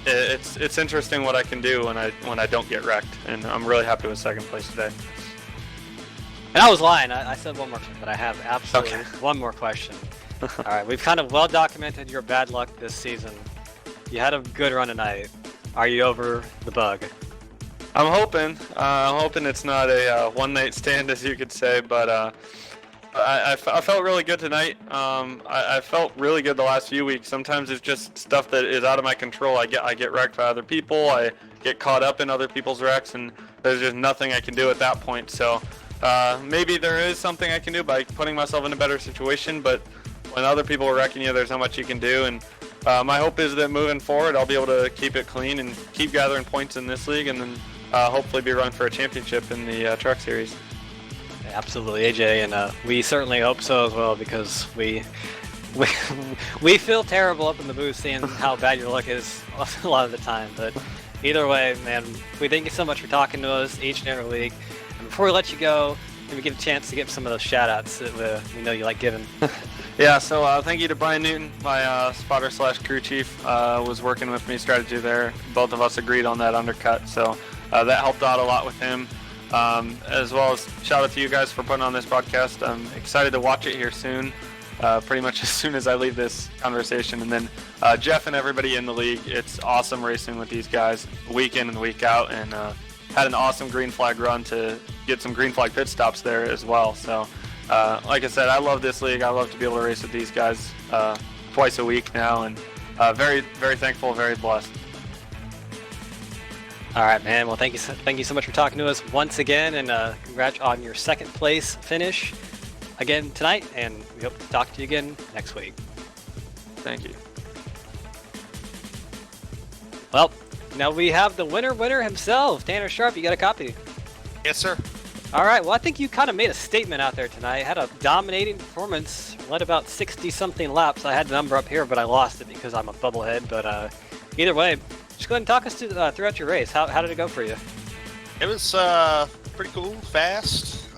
it's interesting what I can do when I don't get wrecked, and I'm really happy with second place today. And I was lying. I said one more thing, but I have absolutely one more question. All right, we've kind of well documented your bad luck this season. You had a good run tonight. Are you over the bug? I'm hoping it's not a one-night stand, as you could say, but I felt really good tonight. I felt really good the last few weeks. Sometimes it's just stuff that is out of my control. I get wrecked by other people. I get caught up in other people's wrecks, and there's just nothing I can do at that point. So maybe there is something I can do by putting myself in a better situation, but when other people are wrecking you, there's not much you can do. And my hope is that moving forward, I'll be able to keep it clean and keep gathering points in this league, and then hopefully be running for a championship in the truck series. Absolutely, AJ, and we certainly hope so as well, because we feel terrible up in the booth seeing how bad your luck is a lot of the time. But either way, man, we thank you so much for talking to us each and every week. And before we let you go, maybe get a chance to give some of those shout-outs that we know you like giving. Yeah, so thank you to Brian Newton, my spotter/crew chief, was working with me strategy there. Both of us agreed on that undercut, so that helped out a lot with him. As well as shout out to you guys for putting on this broadcast. I'm excited to watch it here soon, pretty much as soon as I leave this conversation. And then Jeff and everybody in the league, it's awesome racing with these guys week in and week out, and had an awesome green flag run to get some green flag pit stops there as well. So like I said, I love this league. I love to be able to race with these guys twice a week now, and very, very thankful, very blessed. All right, man. Well, thank you so much for talking to us once again, and congrats on your second place finish again tonight, and we hope to talk to you again next week. Thank you. Well, now we have the winner himself, Tanner Sharp. You got a copy? Yes, sir. All right. Well, I think you kind of made a statement out there tonight. Had a dominating performance, led about 60-something laps. I had the number up here, but I lost it because I'm a bubblehead. But either way, just go ahead and talk us throughout your race. How did it go for you? It was pretty cool, fast.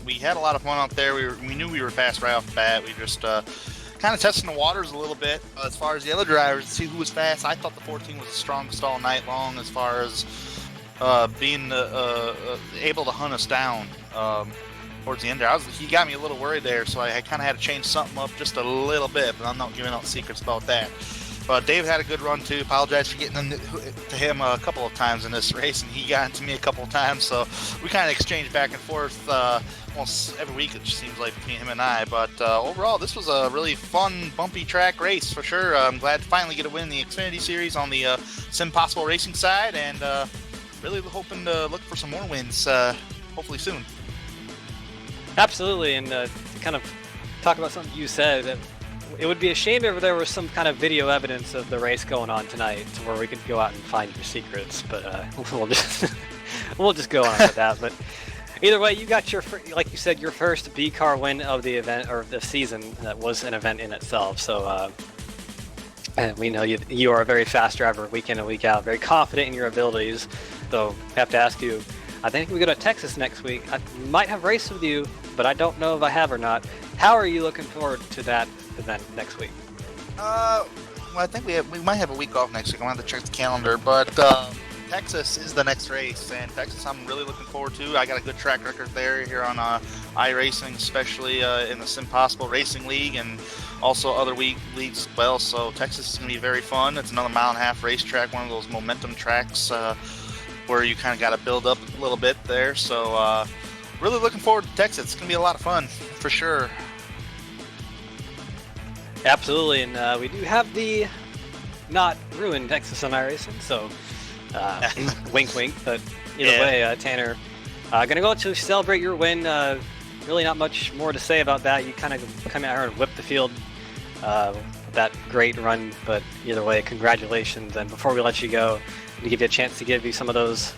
We had a lot of fun out there. We knew we were fast right off the bat. We just kind of testing the waters a little bit as far as the other drivers to see who was fast. I thought the 14 was the strongest all night long as far as being able to hunt us down towards the end there. He got me a little worried there, so I kind of had to change something up just a little bit, but I'm not giving out secrets about that. But Dave had a good run too. Apologize for getting to him a couple of times in this race, and he got into me a couple of times. So we kind of exchanged back and forth almost every week, it seems like, between him and I. But overall, this was a really fun, bumpy track race for sure. I'm glad to finally get a win in the Xfinity Series on the SimPossible Racing side, and really hoping to look for some more wins, hopefully soon. Absolutely, and to kind of talk about something you said, it would be a shame if there was some kind of video evidence of the race going on tonight to where we could go out and find your secrets, but we'll just go on with that. But either way, you got your, like you said, your first B car win of the event or the season. That was an event in itself. So and we know you are a very fast driver, week in and week out, very confident in your abilities. So I have to ask you, I think we go to Texas next week. I might have raced with you, but I don't know if I have or not. How are you looking forward to that event next week? Well, I think we might have a week off next week. I'm going to have to check the calendar, but Texas is the next race, and Texas I'm really looking forward to. I got a good track record there here on iRacing, especially in the SimPossible Racing League and also other leagues as well. So Texas is going to be very fun. It's another 1.5 mile racetrack, one of those momentum tracks where you kind of got to build up a little bit there. So really looking forward to Texas. It's going to be a lot of fun for sure. Absolutely, and we do have the not ruined Texas on iRacing, so wink wink, but either way, Tanner, gonna go to celebrate your win. Really not much more to say about that. You kind of come out here and whip the field with that great run, but either way, congratulations. And before we let you go, to give you a chance to give you some of those,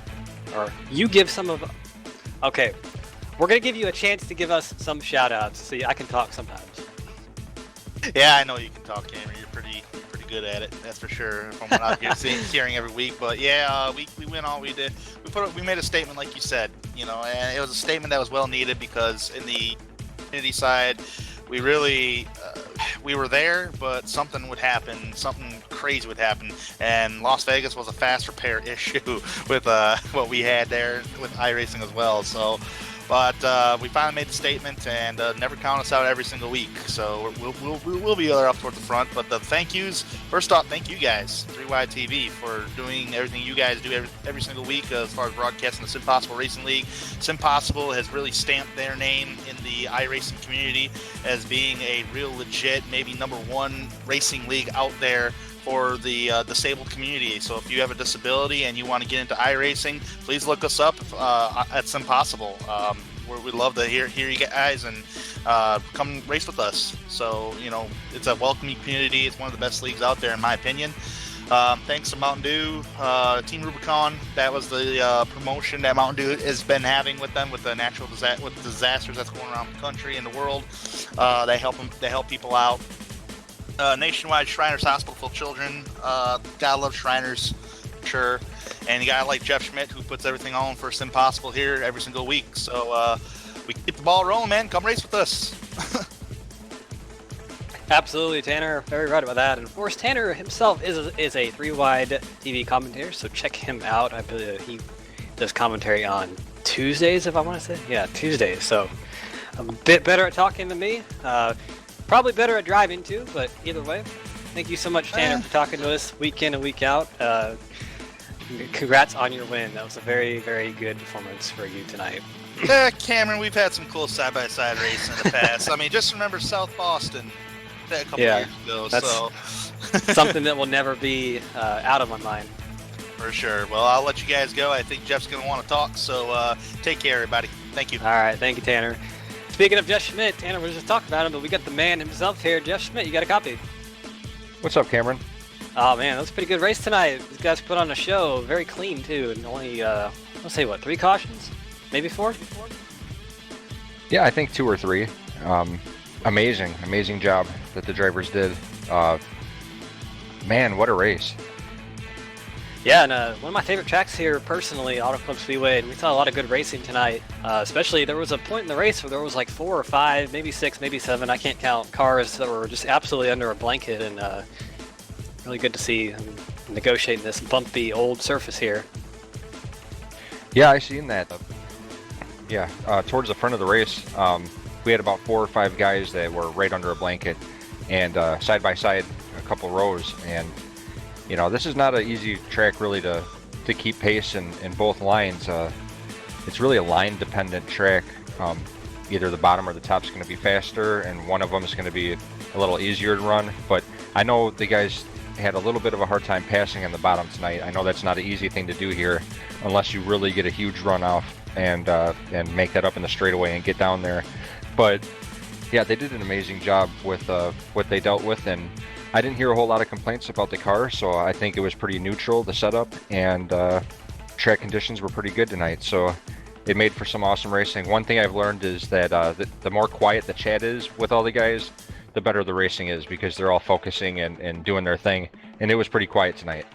or you give some of, okay, we're gonna give you a chance to give us some shout outs. See, I can talk sometimes. Yeah, I know you can talk, Cameron. You're pretty good at it, that's for sure. From what I'm hearing every week, but yeah, we went all we did. We made a statement, like you said, you know, and it was a statement that was well needed because in the community side, we really we were there, but something would happen, something crazy would happen, and Las Vegas was a fast repair issue with what we had there with iRacing as well. So. But we finally made the statement, and never count us out every single week. So we'll be there up towards the front. But the thank yous, first off, thank you guys, 3Y TV, for doing everything you guys do every single week as far as broadcasting the SimPossible Racing League. SimPossible has really stamped their name in the iRacing community as being a real legit, maybe #1 racing league out there for the disabled community. So if you have a disability and you want to get into iRacing, please look us up at SimPossible. We'd love to hear you guys and come race with us. So, you know, it's a welcoming community. It's one of the best leagues out there, in my opinion. Thanks to Mountain Dew, Team Rubicon. That was the promotion that Mountain Dew has been having with them with the natural disasters that's going around the country and the world. They help people out. Nationwide Shriners Hospital for Children. Gotta love Shriners, sure. And you got like Jeff Schmidt, who puts everything on for SimPossible here every single week. So we keep the ball rolling, man. Come race with us. Absolutely, Tanner. Very right about that. And of course, Tanner himself is a 3-wide TV commentator, so check him out. I believe he does commentary on Tuesdays, if I want to say. Yeah, Tuesdays. So a bit better at talking than me. Probably better at driving too, but either way, thank you so much, Tanner, for talking to us week in and week out. Congrats on your win. That was a very, very good performance for you tonight. Cameron, we've had some cool side-by-side racing in the past. I mean, just remember South Boston a couple years ago. That's so something that will never be out of my mind. For sure. Well, I'll let you guys go. I think Jeff's going to want to talk, so take care, everybody. Thank you. All right. Thank you, Tanner. Speaking of Jeff Schmidt, Tanner was just talking about him, but we got the man himself here. Jeff Schmidt, you got a copy. What's up, Cameron? Oh, man, that was a pretty good race tonight. These guys put on a show, very clean, too, and only, let's say, 3 cautions? Maybe 4? Yeah, I think 2 or 3. Amazing job that the drivers did. Man, what a race. Yeah, and one of my favorite tracks here, personally, Auto Club Speedway, and we saw a lot of good racing tonight. Especially, there was a point in the race where there was like 4 or 5, maybe 6, maybe 7, I can't count, cars that were just absolutely under a blanket, and really good to see them negotiating this bumpy old surface here. Yeah, I seen that. Yeah, towards the front of the race, we had about 4 or 5 guys that were right under a blanket, and side by side, a couple rows, and you know, this is not an easy track really to keep pace in both lines. It's really a line-dependent track. Either the bottom or the top is going to be faster, and one of them is going to be a little easier to run. But I know the guys had a little bit of a hard time passing on the bottom tonight. I know that's not an easy thing to do here, unless you really get a huge run off and make that up in the straightaway and get down there. But yeah, they did an amazing job with what they dealt with, and I didn't hear a whole lot of complaints about the car, so I think it was pretty neutral, the setup, and track conditions were pretty good tonight, so it made for some awesome racing. One thing I've learned is that the more quiet the chat is with all the guys, the better the racing is, because they're all focusing and doing their thing, and it was pretty quiet tonight.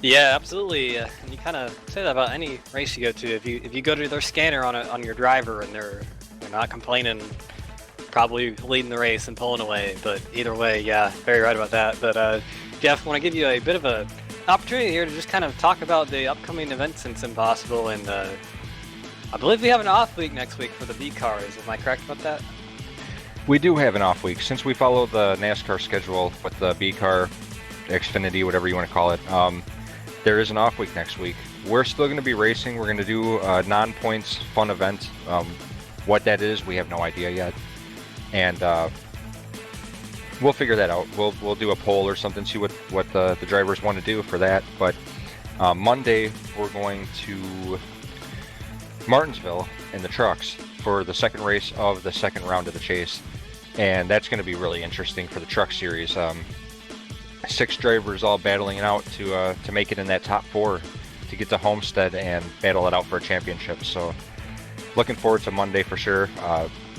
Yeah, absolutely. And you kind of say that about any race you go to. If you go to their scanner on your driver and they're not complaining, probably leading the race and pulling away. But either way, yeah, very right about that. But Jeff, I want to give you a bit of an opportunity here to just kind of talk about the upcoming events in SimPossible, and I believe we have an off week next week for the B cars. Am I correct about that? We do have an off week since we follow the NASCAR schedule with the B car, Xfinity, whatever you want to call it. There is an off week next week. We're still going to be racing. We're going to do a non-points fun event. What that is, we have no idea yet, and we'll figure that out. We'll do a poll or something, see what the drivers want to do for that. But Monday we're going to Martinsville in the trucks for the second race of the second round of the chase, and that's going to be really interesting for the truck series. 6 drivers all battling it out to make it in that top 4 to get to Homestead and battle it out for a championship. So looking forward to Monday for sure.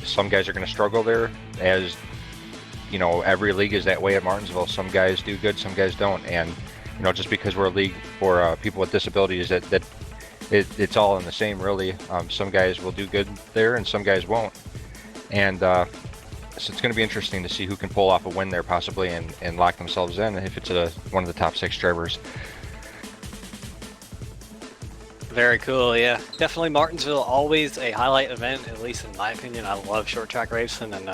Some guys are going to struggle there, as you know, every league is that way at Martinsville. Some guys do good, some guys don't, and you know, just because we're a league for people with disabilities, it's all in the same really. Some guys will do good there and some guys won't, and so it's going to be interesting to see who can pull off a win there possibly and lock themselves in if it's one of the top 6 drivers. Very cool, yeah. Definitely Martinsville, always a highlight event, at least in my opinion. I love short track racing, and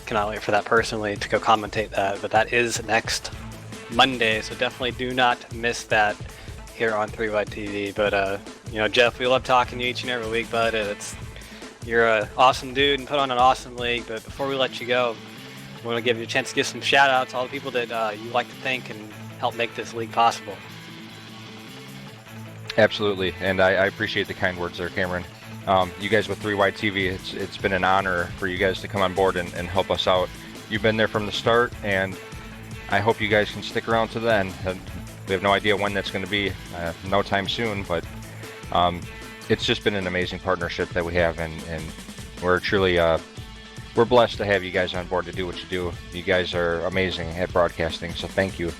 cannot wait for that personally to go commentate that. But that is next Monday, so definitely do not miss that here on 3Wide TV. But you know, Jeff, we love talking to you each and every week, bud. You're an awesome dude and put on an awesome league. But before we let you go, I want to give you a chance to give some shout outs to all the people that you like to thank and help make this league possible. Absolutely, and I appreciate the kind words there, Cameron. You guys with 3Wide TV, it's been an honor for you guys to come on board and help us out. You've been there from the start, and I hope you guys can stick around to the end. We have no idea when that's going to be, no time soon, but it's just been an amazing partnership that we have, and we're truly we're blessed to have you guys on board to do what you do. You guys are amazing at broadcasting, so thank you.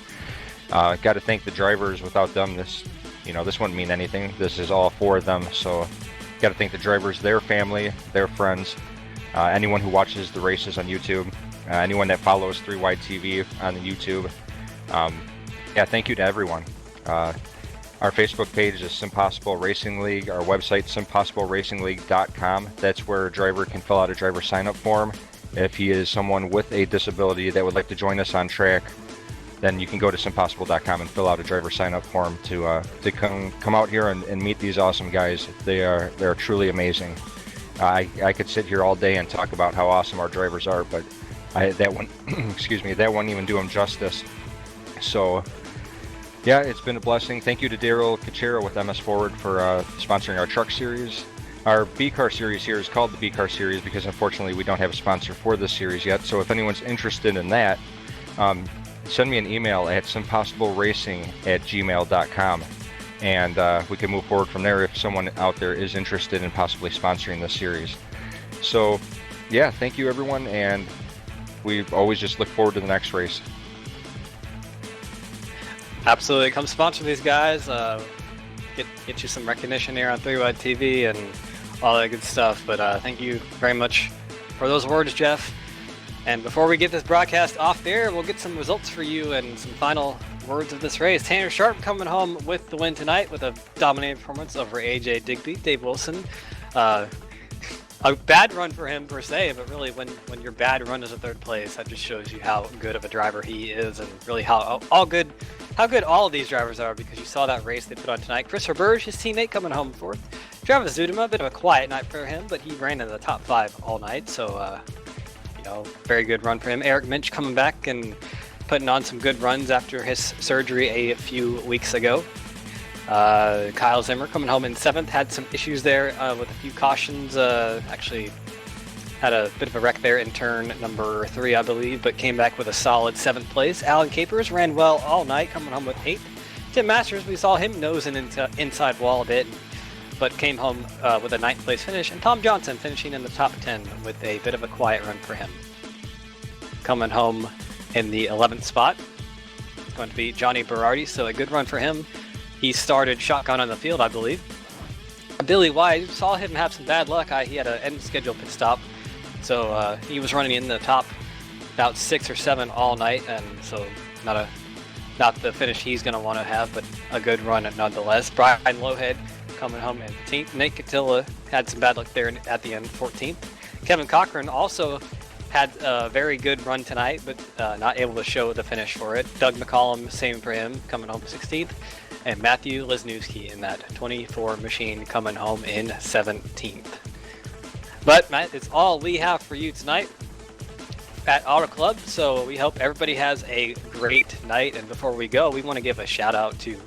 Got to thank the drivers. Without them, this wouldn't mean anything. This is all for them, so got to thank the drivers, their family, their friends, anyone who watches the races on YouTube, anyone that follows 3Wide TV on the YouTube. Yeah, thank you to everyone. Our Facebook page is SimPossible Racing League. Our website, SimPossibleRacingLeague.com. That's where a driver can fill out a driver sign-up form. If he is someone with a disability that would like to join us on track, then you can go to SimPossible.com and fill out a driver sign-up form to come out here and meet these awesome guys. They're truly amazing. I could sit here all day and talk about how awesome our drivers are, but that one, excuse me, that wouldn't even do them justice. So, yeah, it's been a blessing. Thank you to Daryl Cachero with MS Forward for sponsoring our truck series. Our B car series here is called the B car series because unfortunately we don't have a sponsor for this series yet. So if anyone's interested in that, send me an email at simpossibleracing@gmail.com, and we can move forward from there if someone out there is interested in possibly sponsoring this series. So, yeah, thank you everyone, and we always just look forward to the next race. Absolutely. Come sponsor these guys. Get you some recognition here on 3 Wide TV and all that good stuff. But thank you very much for those words, Jeff. And before we get this broadcast off the air, we'll get some results for you and some final words of this race. Tanner Sharp coming home with the win tonight with a dominating performance over AJ Digby. Dave Wilson, a bad run for him per se, but really when your bad run is a third place, that just shows you how good of a driver he is, and really how good all of these drivers are, because you saw that race they put on tonight. Chris Herberge, his teammate, coming home fourth. Travis Zudema, a bit of a quiet night for him, but he ran in the top 5 all night, so very good run for him. Eric Minch coming back and putting on some good runs after his surgery a few weeks ago. Kyle Zimmer coming home in 7th, had some issues there with a few cautions. Actually had a bit of a wreck there in turn number 3, I believe, but came back with a solid 7th place. Alan Capers ran well all night, coming home with 8th. Tim Masters, we saw him nosing into inside wall a bit, but came home with a 9th place finish. And Tom Johnson finishing in the top 10 with a bit of a quiet run for him. Coming home in the 11th spot, it's going to be Johnny Berardi, so a good run for him. He started shotgun on the field, I believe. Billy White, saw him have some bad luck. He had an end schedule pit stop, so he was running in the top about 6 or 7 all night, and so not the finish he's going to want to have, but a good run nonetheless. Brian Lowhead coming home in 15th. Nate Catilla had some bad luck there at the end, 14th. Kevin Cochran also had a very good run tonight, but not able to show the finish for it. Doug McCollum, same for him, coming home 16th. And Matthew Lesniewski in that 24 machine coming home in 17th. But Matt, it's all we have for you tonight at Auto Club, so we hope everybody has a great night. And before we go, we want to give a shout out to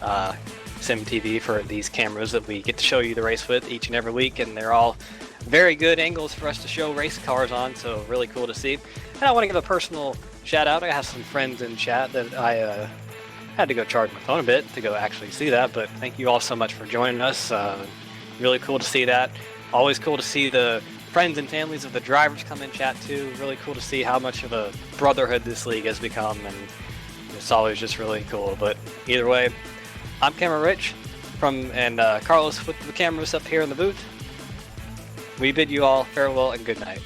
SimTV for these cameras that we get to show you the race with each and every week, and they're all very good angles for us to show race cars on, so really cool to see. And I want to give a personal shout out. I have some friends in chat that I had to go charge my phone a bit to go actually see that, but thank you all so much for joining us. Really cool to see that. Always cool to see the friends and families of the drivers come in chat too. Really cool to see how much of a brotherhood this league has become, and it's always just really cool. But either way, I'm Camera Rich and Carlos with the cameras up here in the booth. We bid you all farewell and good night.